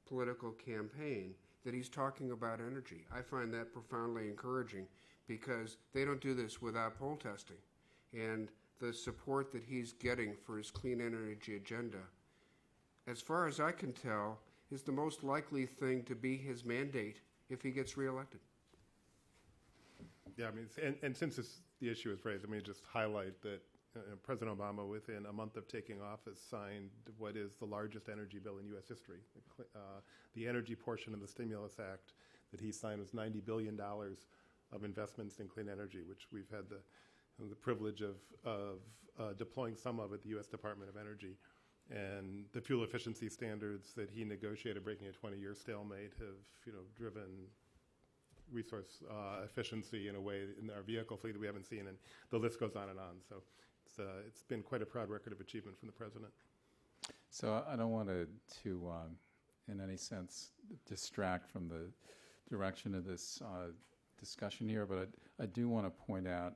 political campaign that he's talking about energy? I find that profoundly encouraging because they don't do this without poll testing. And the support that he's getting for his clean energy agenda, as far as I can tell, is the most likely thing to be his mandate if he gets reelected. Yeah, I mean, and since the issue is raised, let me just highlight that President Obama, within a month of taking office, signed what is the largest energy bill in U.S. history. The energy portion of the Stimulus Act that he signed was $90 billion of investments in clean energy, which we've had the privilege of deploying some of at the U.S. Department of Energy. And the fuel efficiency standards that he negotiated, breaking a 20-year stalemate, have driven resource efficiency in a way in our vehicle fleet that we haven't seen, and the list goes on and on. So it's been quite a proud record of achievement from the president. So I don't want to in any sense, distract from the direction of this discussion here, but I do want to point out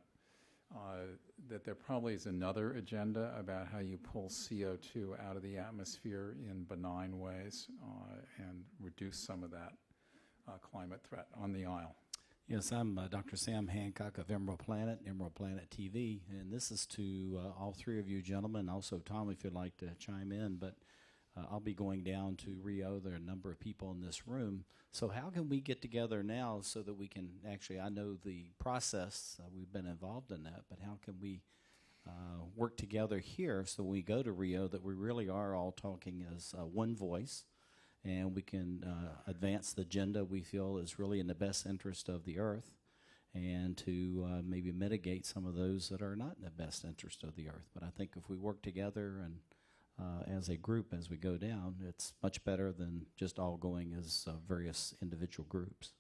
that there probably is another agenda about how you pull CO2 out of the atmosphere in benign ways and reduce some of that climate threat on the aisle. Yes, I'm Dr. Sam Hancock of Emerald Planet TV, and this is to all three of you gentlemen, also Tom if you'd like to chime in, but I'll be going down to Rio. There are a number of people in this room. So how can we get together now so that we can actually, I know the process, we've been involved in that, but how can we work together here so when we go to Rio that we really are all talking as one voice and we can advance the agenda we feel is really in the best interest of the earth and to maybe mitigate some of those that are not in the best interest of the earth. But I think if we work together and as a group as we go down, it's much better than just all going as various individual groups.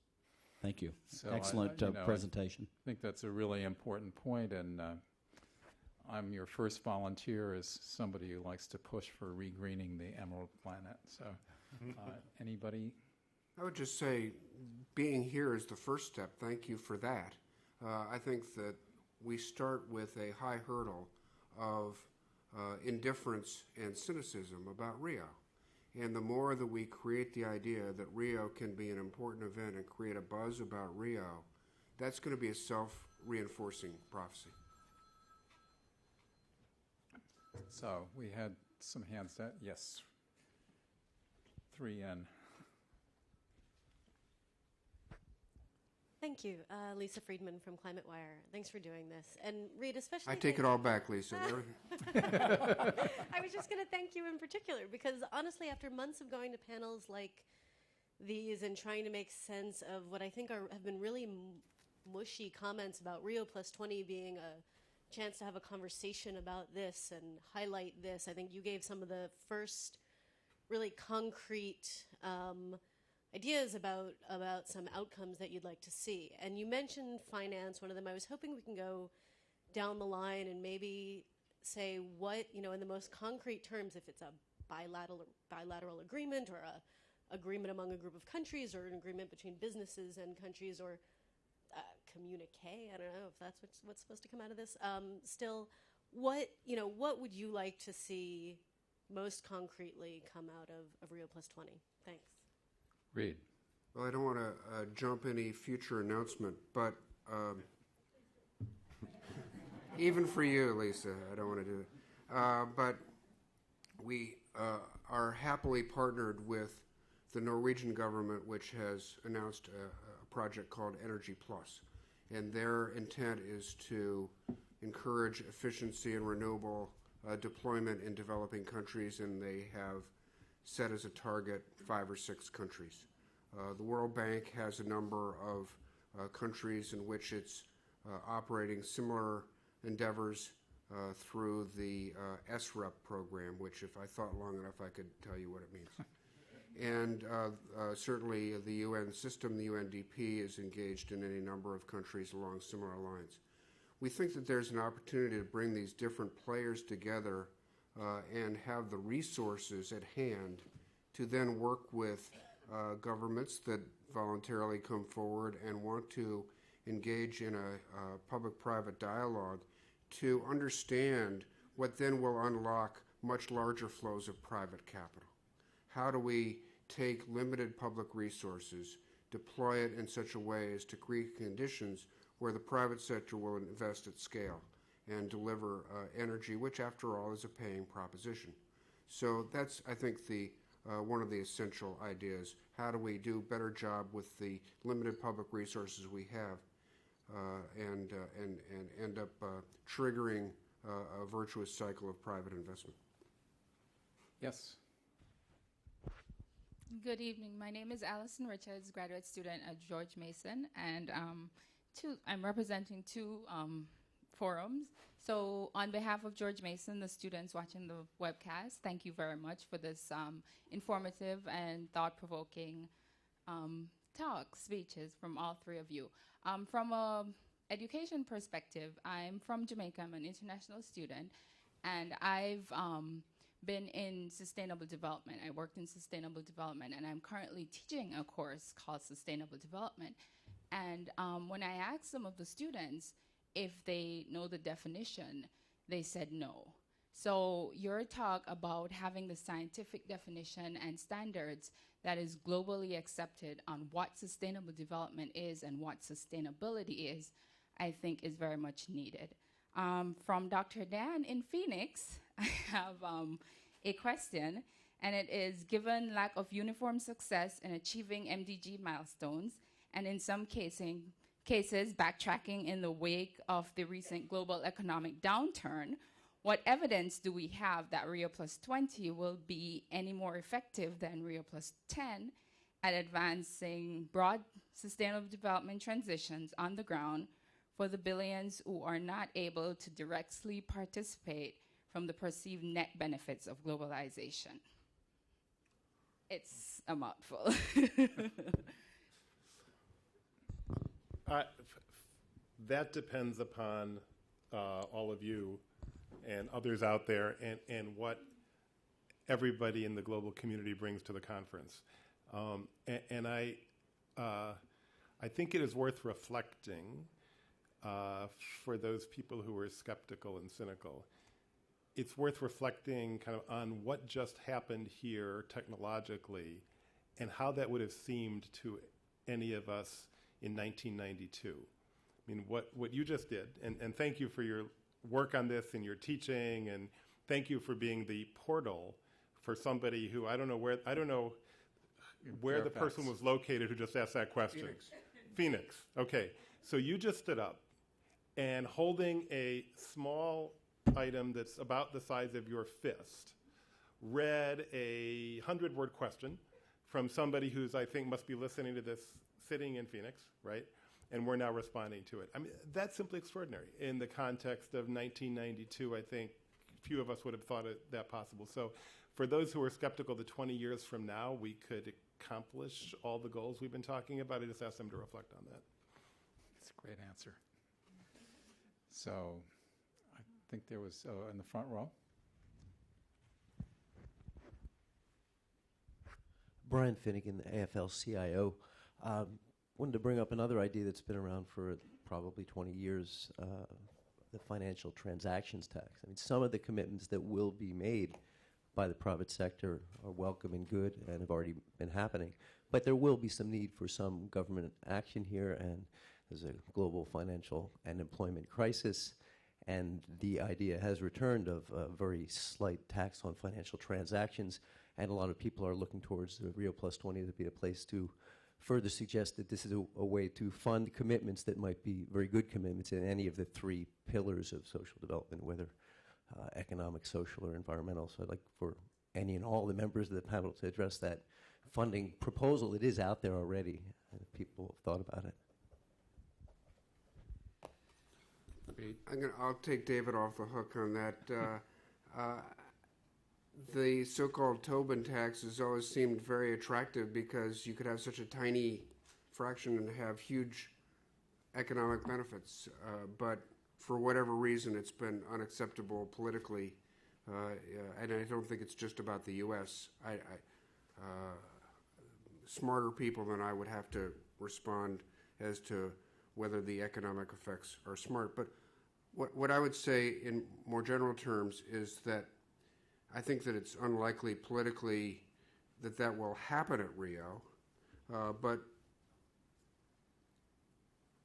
Thank you. So Excellent presentation. I think that's a really important point, and I'm your first volunteer as somebody who likes to push for regreening the Emerald Planet. So anybody? I would just say being here is the first step. Thank you for that. I think that we start with a high hurdle of indifference and cynicism about Rio. And the more that we create the idea that Rio can be an important event and create a buzz about Rio, that's going to be a self-reinforcing prophecy. So we had some hands that, yes. 3N. Thank you. Lisa Friedman from Climate Wire. Thanks for doing this. And Reed, especially... I take it all back, Lisa. I was just going to thank you in particular because honestly, after months of going to panels like these and trying to make sense of what I think have been really mushy comments about Rio+20 being a chance to have a conversation about this and highlight this, I think you gave some of the first really concrete ideas about some outcomes that you'd like to see. And you mentioned finance, one of them. I was hoping we can go down the line and maybe say what, in the most concrete terms, if it's a bilateral agreement or a agreement among a group of countries or an agreement between businesses and countries or communique, I don't know if that's what's supposed to come out of this. Still, what would you like to see most concretely come out of Rio+20? Thanks. Reed. Well, I don't want to jump any future announcement, but even for you, Lisa, I don't want to do it. But we are happily partnered with the Norwegian government, which has announced a project called Energy Plus. And their intent is to encourage efficiency and renewable deployment in developing countries, and they have set as a target 5 or 6 countries. The World Bank has a number of countries in which it's operating similar endeavors through the SREP program, which if I thought long enough I could tell you what it means. And certainly the UN system, the UNDP, is engaged in any number of countries along similar lines. we think that there's an opportunity to bring these different players together and have the resources at hand to then work with governments that voluntarily come forward and want to engage in a public-private dialogue to understand what then will unlock much larger flows of private capital. How do we take limited public resources, deploy it in such a way as to create conditions where the private sector will invest at scale and deliver energy, which after all is a paying proposition. So that's, I think, one of the essential ideas. How do we do a better job with the limited public resources we have and end up triggering a virtuous cycle of private investment? Yes. Good evening. My name is Allison Richards, graduate student at George Mason, and I'm representing two forums. So on behalf of George Mason, the students watching the webcast, thank you very much for this informative and thought-provoking speeches from all three of you. From an education perspective, I'm from Jamaica. I'm an international student, and I've been in sustainable development. I worked in sustainable development, and I'm currently teaching a course called Sustainable Development. And when I asked some of the students if they know the definition, they said no. So your talk about having the scientific definition and standards that is globally accepted on what sustainable development is and what sustainability is, I think is very much needed. From Dr. Dan in Phoenix, I have a question, and it is, given lack of uniform success in achieving MDG milestones, and in some cases backtracking in the wake of the recent global economic downturn, what evidence do we have that Rio+20 will be any more effective than Rio+10 at advancing broad sustainable development transitions on the ground for the billions who are not able to directly participate from the perceived net benefits of globalization? It's a mouthful. That depends upon all of you and others out there and what everybody in the global community brings to the conference. And I think it is worth reflecting for those people who are skeptical and cynical. It's worth reflecting kind of on what just happened here technologically and how that would have seemed to any of us in 1992. I mean, what you just did, and thank you for your work on this and your teaching, and thank you for being the portal for somebody who I don't know where the person was located who just asked that question. Phoenix. Okay. So you just stood up and holding a small item that's about the size of your fist, read a 100-word question from somebody who's, I think, must be listening to this sitting in Phoenix, right? And we're now responding to it. I mean, that's simply extraordinary. In the context of 1992, I think few of us would have thought that possible. So for those who are skeptical that 20 years from now we could accomplish all the goals we've been talking about, I just ask them to reflect on that. That's a great answer. So I think there was in the front row. Brian Finnegan, the AFL-CIO. Wanted to bring up another idea that's been around for probably 20 years, the financial transactions tax. I mean, some of the commitments that will be made by the private sector are welcome and good and have already been happening. But there will be some need for some government action here, and there's a global financial and employment crisis, and the idea has returned of a very slight tax on financial transactions, and a lot of people are looking towards the Rio+20 to be a place to further suggest that this is a way to fund commitments that might be very good commitments in any of the three pillars of social development, whether economic, social, or environmental. So I'd like for any and all the members of the panel to address that funding proposal. It is out there already, and people have thought about it. I'll take David off the hook on that. The so-called Tobin tax has always seemed very attractive because you could have such a tiny fraction and have huge economic benefits. But for whatever reason, it's been unacceptable politically, and I don't think it's just about the U.S. Smarter people than I would have to respond as to whether the economic effects are smart. But what I would say in more general terms is that I think that it's unlikely politically that will happen at Rio, but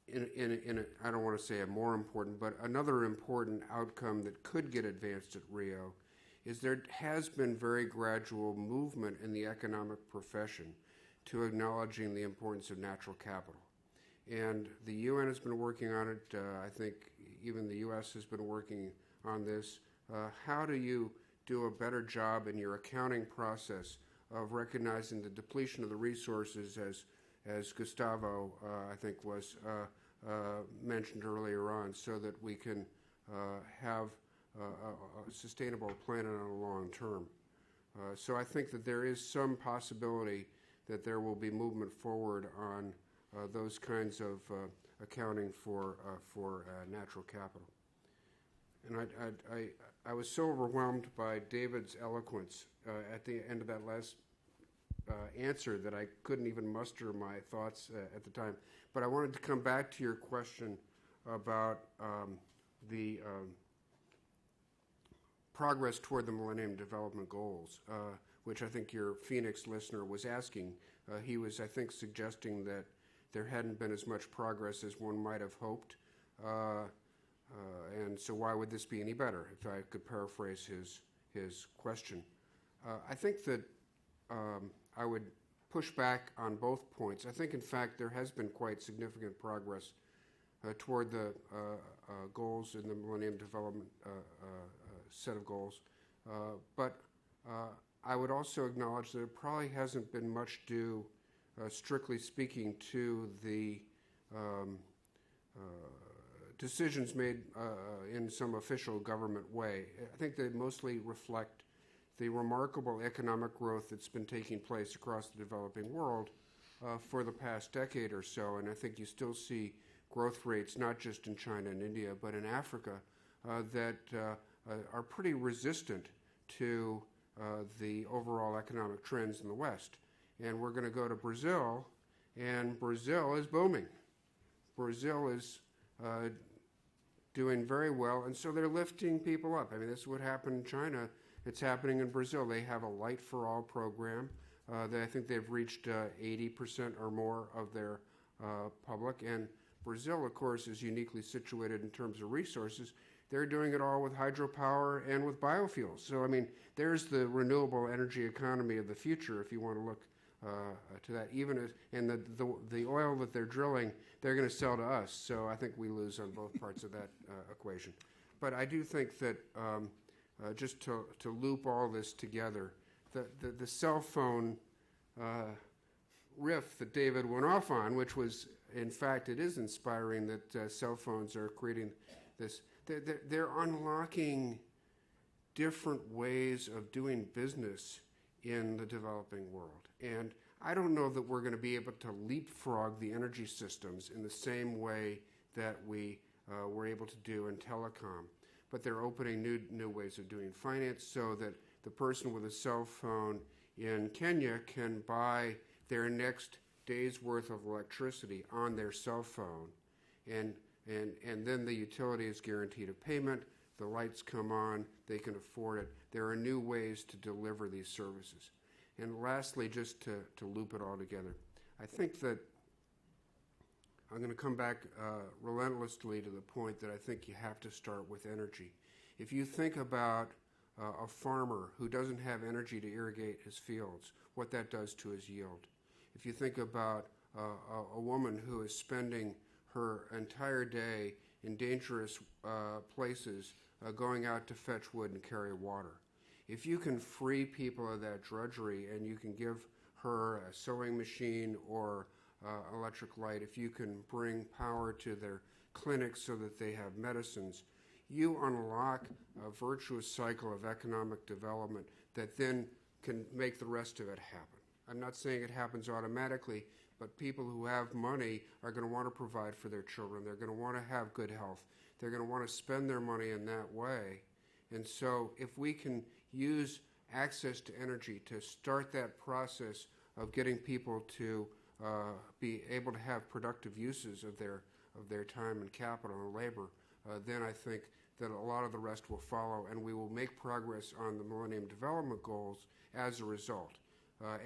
in I don't want to say a more important, but another important outcome that could get advanced at Rio is there has been very gradual movement in the economic profession to acknowledging the importance of natural capital. And the UN has been working on it. I think even the US has been working on this. How do you do a better job in your accounting process of recognizing the depletion of the resources, as Gustavo, I think, was mentioned earlier on, so that we can have a sustainable planet on a long term. So I think that there is some possibility that there will be movement forward on those kinds of accounting for natural capital. And I was so overwhelmed by David's eloquence at the end of that last answer that I couldn't even muster my thoughts at the time. But I wanted to come back to your question about the progress toward the Millennium Development Goals, which I think your Phoenix listener was asking. He was, I think, suggesting that there hadn't been as much progress as one might have hoped. And so why would this be any better, if I could paraphrase his question. I think that I would push back on both points. I think, in fact, there has been quite significant progress toward the goals in the Millennium Development set of goals. But I would also acknowledge that it probably hasn't been much due, strictly speaking, to the decisions made in some official government way. I think they mostly reflect the remarkable economic growth that's been taking place across the developing world for the past decade or so. And I think you still see growth rates, not just in China and India, but in Africa, that are pretty resistant to the overall economic trends in the West. And we're going to go to Brazil, and Brazil is booming. Brazil is doing very well, and so they're lifting people up. I mean, this is what happened in China. It's happening in Brazil. They have a Light for All program. I think they've reached 80% or more of their public. And Brazil, of course, is uniquely situated in terms of resources. They're doing it all with hydropower and with biofuels. So, I mean, there's the renewable energy economy of the future, if you want to look to that. Even as, and the oil that they're drilling, they're going to sell to us. So I think we lose on both parts of that equation. But I do think that just to loop all this together, the cell phone riff that David went off on, which was, in fact, it is inspiring that cell phones are creating this. They're unlocking different ways of doing business in the developing world. And I don't know that we're going to be able to leapfrog the energy systems in the same way that we were able to do in telecom. But they're opening new ways of doing finance so that the person with a cell phone in Kenya can buy their next day's worth of electricity on their cell phone. And then the utility is guaranteed a payment, the lights come on, they can afford it. There are new ways to deliver these services. And lastly, just to loop it all together, I think that I'm going to come back relentlessly to the point that I think you have to start with energy. If you think about a farmer who doesn't have energy to irrigate his fields, what that does to his yield. If you think about a woman who is spending her entire day in dangerous places going out to fetch wood and carry water. If you can free people of that drudgery and you can give her a sewing machine or electric light, if you can bring power to their clinics so that they have medicines, you unlock a virtuous cycle of economic development that then can make the rest of it happen. I'm not saying it happens automatically, but people who have money are going to want to provide for their children. They're going to want to have good health. they're going to want to spend their money in that way. And so if we can use access to energy to start that process of getting people to be able to have productive uses of their time and capital and labor, then I think that a lot of the rest will follow, and we will make progress on the Millennium Development Goals as a result.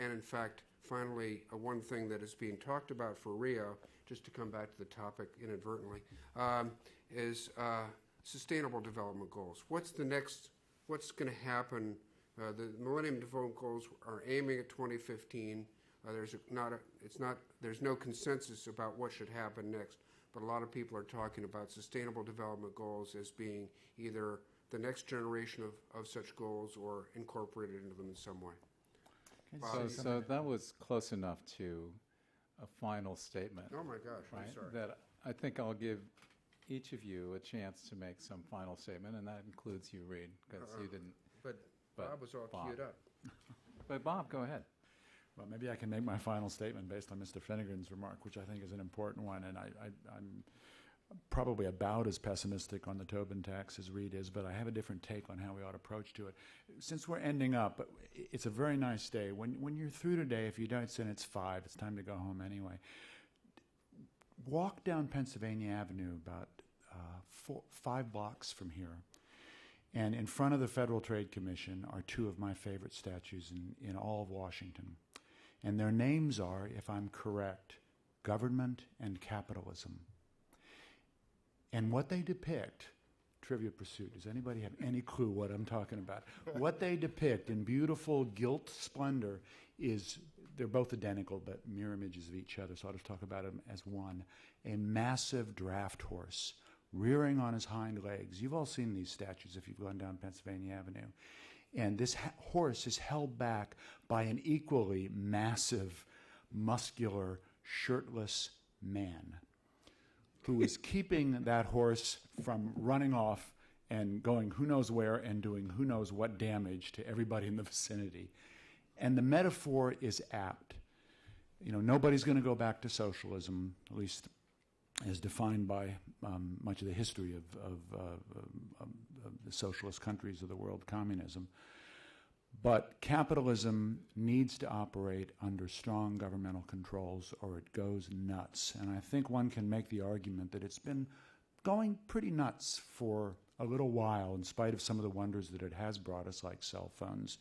And in fact, finally, one thing that is being talked about for Rio, just to come back to the topic inadvertently, is sustainable development goals. What's going to happen? The Millennium Development Goals are aiming at 2015. There's no consensus about what should happen next, but a lot of people are talking about sustainable development goals as being either the next generation of such goals or incorporated into them in some way. So that was close enough to a final statement. Oh my gosh, right? I'm sorry. That I think I'll give each of you a chance to make some final statement, and that includes you, Reed, because you didn't. But Bob was all queued up. But Bob, go ahead. Well, maybe I can make my final statement based on Mr. Finnegan's remark, which I think is an important one, and I'm probably about as pessimistic on the Tobin tax as Reed is, but I have a different take on how we ought to approach to it. Since we're ending up, it's a very nice day. When you're through today, if you don't sin, it's 5. It's time to go home anyway. Walk down Pennsylvania Avenue about 5 blocks from here, and in front of the Federal Trade Commission are 2 of my favorite statues in all of Washington. And their names are, if I'm correct, Government and Capitalism. And what they depict, Trivia Pursuit, does anybody have any clue what I'm talking about? What they depict in beautiful gilt splendor is, they're both identical but mirror images of each other, so I'll just talk about them as one. A massive draft horse rearing on his hind legs. You've all seen these statues if you've gone down Pennsylvania Avenue. And this horse is held back by an equally massive, muscular, shirtless man who is keeping that horse from running off and going who knows where and doing who knows what damage to everybody in the vicinity. And the metaphor is apt. You know, nobody's going to go back to socialism, at least as defined by much of the history of the socialist countries of the world, communism. But capitalism needs to operate under strong governmental controls or it goes nuts. And I think one can make the argument that it's been going pretty nuts for a little while in spite of some of the wonders that it has brought us, like cell phones.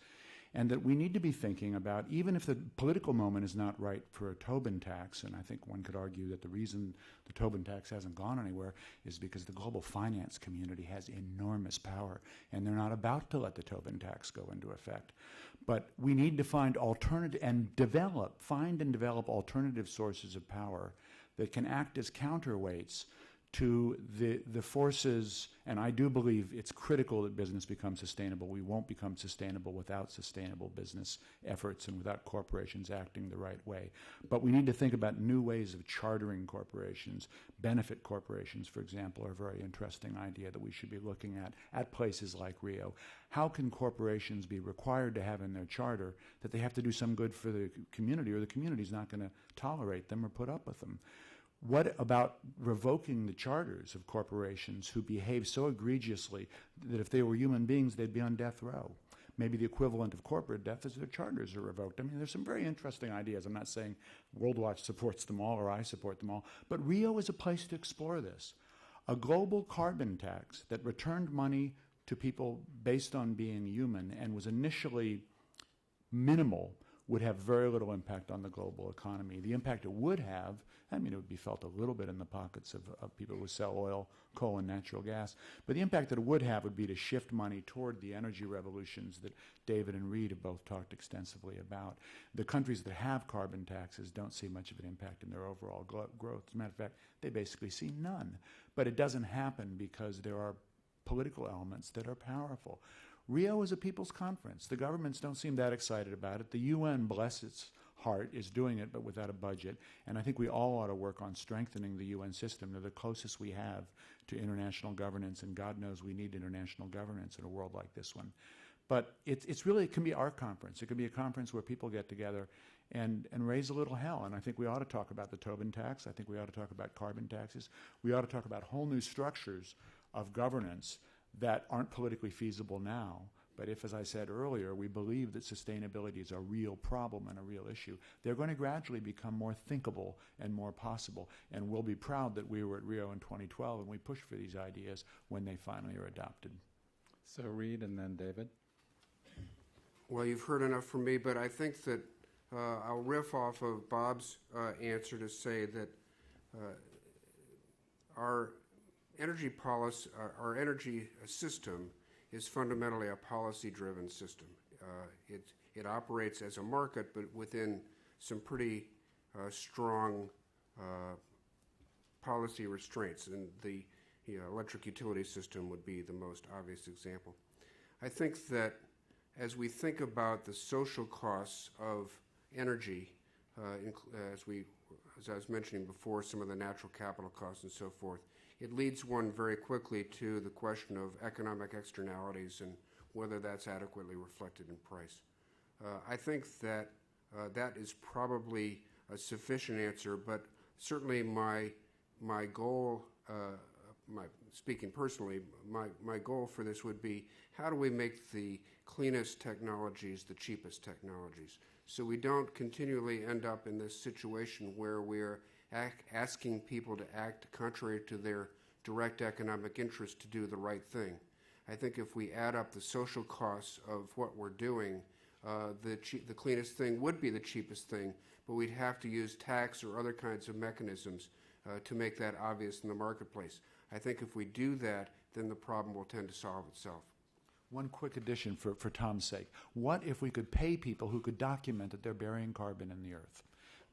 And that we need to be thinking about, even if the political moment is not right for a Tobin tax, and I think one could argue that the reason the Tobin tax hasn't gone anywhere is because the global finance community has enormous power, and they're not about to let the Tobin tax go into effect. But we need to find find and develop alternative sources of power that can act as counterweights to the forces, and I do believe it's critical that business becomes sustainable. We won't become sustainable without sustainable business efforts and without corporations acting the right way. But we need to think about new ways of chartering corporations. Benefit corporations, for example, are a very interesting idea that we should be looking at places like Rio. How can corporations be required to have in their charter that they have to do some good for the community, or the community's not going to tolerate them or put up with them? What about revoking the charters of corporations who behave so egregiously that if they were human beings, they'd be on death row? Maybe the equivalent of corporate death is their charters are revoked. I mean, there's some very interesting ideas. I'm not saying World Watch supports them all or I support them all, but Rio is a place to explore this. A global carbon tax that returned money to people based on being human and was initially minimal would have very little impact on the global economy. The impact it would have, I mean, it would be felt a little bit in the pockets of people who sell oil, coal, and natural gas. But the impact that it would have would be to shift money toward the energy revolutions that David and Reed have both talked extensively about. The countries that have carbon taxes don't see much of an impact in their overall growth. As a matter of fact, they basically see none. But it doesn't happen because there are political elements that are powerful. Rio is a people's conference. The governments don't seem that excited about it. The UN, bless its heart, is doing it, but without a budget. And I think we all ought to work on strengthening the UN system. They're the closest we have to international governance, and God knows we need international governance in a world like this one. But it can be our conference. It can be a conference where people get together and raise a little hell. And I think we ought to talk about the Tobin tax. I think we ought to talk about carbon taxes. We ought to talk about whole new structures of governance that aren't politically feasible now. But if, as I said earlier, we believe that sustainability is a real problem and a real issue, they're going to gradually become more thinkable and more possible. And we'll be proud that we were at Rio in 2012 and we pushed for these ideas when they finally are adopted. So Reed and then David. Well, you've heard enough from me, but I think that I'll riff off of Bob's answer to say that our energy policy, our energy system is fundamentally a policy-driven system. It operates as a market, but within some pretty strong policy restraints, and the electric utility system would be the most obvious example. I think that as we think about the social costs of energy, as I was mentioning before, some of the natural capital costs and so forth, it leads one very quickly to the question of economic externalities and whether that's adequately reflected in price. I think that that is probably a sufficient answer, but certainly my goal, speaking personally, my goal for this would be how do we make the cleanest technologies the cheapest technologies, so we don't continually end up in this situation where we're asking people to act contrary to their direct economic interest to do the right thing. I think if we add up the social costs of what we're doing, the cleanest thing would be the cheapest thing, but we'd have to use tax or other kinds of mechanisms to make that obvious in the marketplace. I think if we do that, then the problem will tend to solve itself. One quick addition for Tom's sake. What if we could pay people who could document that they're burying carbon in the earth?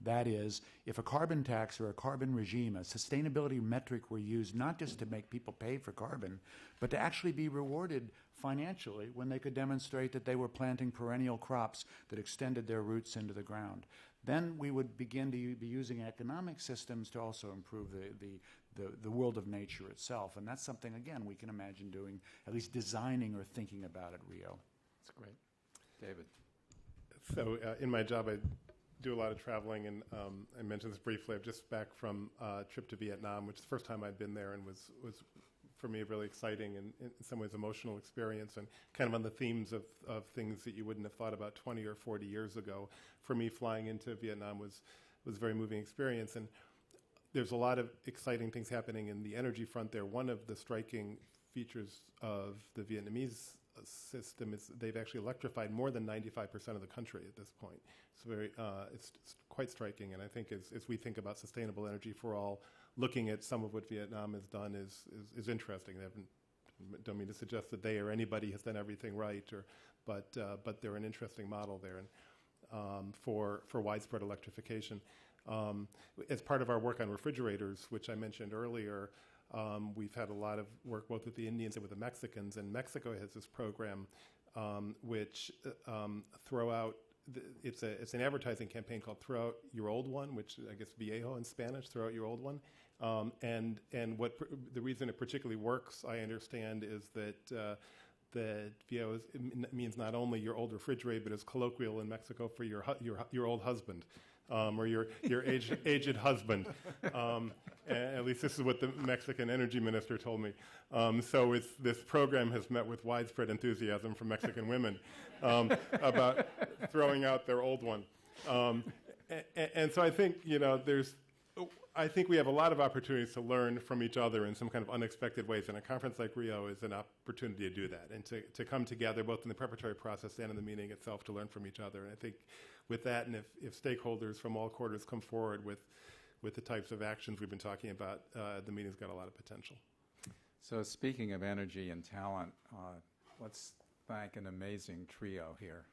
That is, if a carbon tax or a carbon regime, a sustainability metric were used not just to make people pay for carbon, but to actually be rewarded financially when they could demonstrate that they were planting perennial crops that extended their roots into the ground. Then we would begin to be using economic systems to also improve the world of nature itself. And that's something, again, we can imagine doing, at least designing or thinking about at Rio. That's great. David. So in my job, I do a lot of traveling, and I mentioned this briefly. I'm just back from a trip to Vietnam, which is the first time I'd been there, and was for me a really exciting and in some ways emotional experience, and kind of on the themes of things that you wouldn't have thought about 20 or 40 years ago. For me, flying into Vietnam was a very moving experience, and there's a lot of exciting things happening in the energy front there. One of the striking features of the Vietnamese system is they've actually electrified more than 95% of the country at this point. It's quite striking, and I think as we think about sustainable energy for all, looking at some of what Vietnam has done is interesting. Don't mean to suggest that they or anybody has done everything right, but they're an interesting model there, and for widespread electrification. As part of our work on refrigerators, which I mentioned earlier, we've had a lot of work both with the Indians and with the Mexicans, and Mexico has this program which it's an advertising campaign called Throw Out Your Old One, which I guess viejo in Spanish, throw out your old one. And what the reason it particularly works, I understand, is that viejo means not only your old refrigerator, but it's colloquial in Mexico for your old husband. Or your aged husband. At least this is what the Mexican energy minister told me. So this program has met with widespread enthusiasm from Mexican women about throwing out their old one. And so I think, I think we have a lot of opportunities to learn from each other in some kind of unexpected ways, and a conference like Rio is an opportunity to do that, and to come together both in the preparatory process and in the meeting itself to learn from each other. And I think with that, and if stakeholders from all quarters come forward with the types of actions we've been talking about, the meeting's got a lot of potential. So speaking of energy and talent, let's thank an amazing trio here.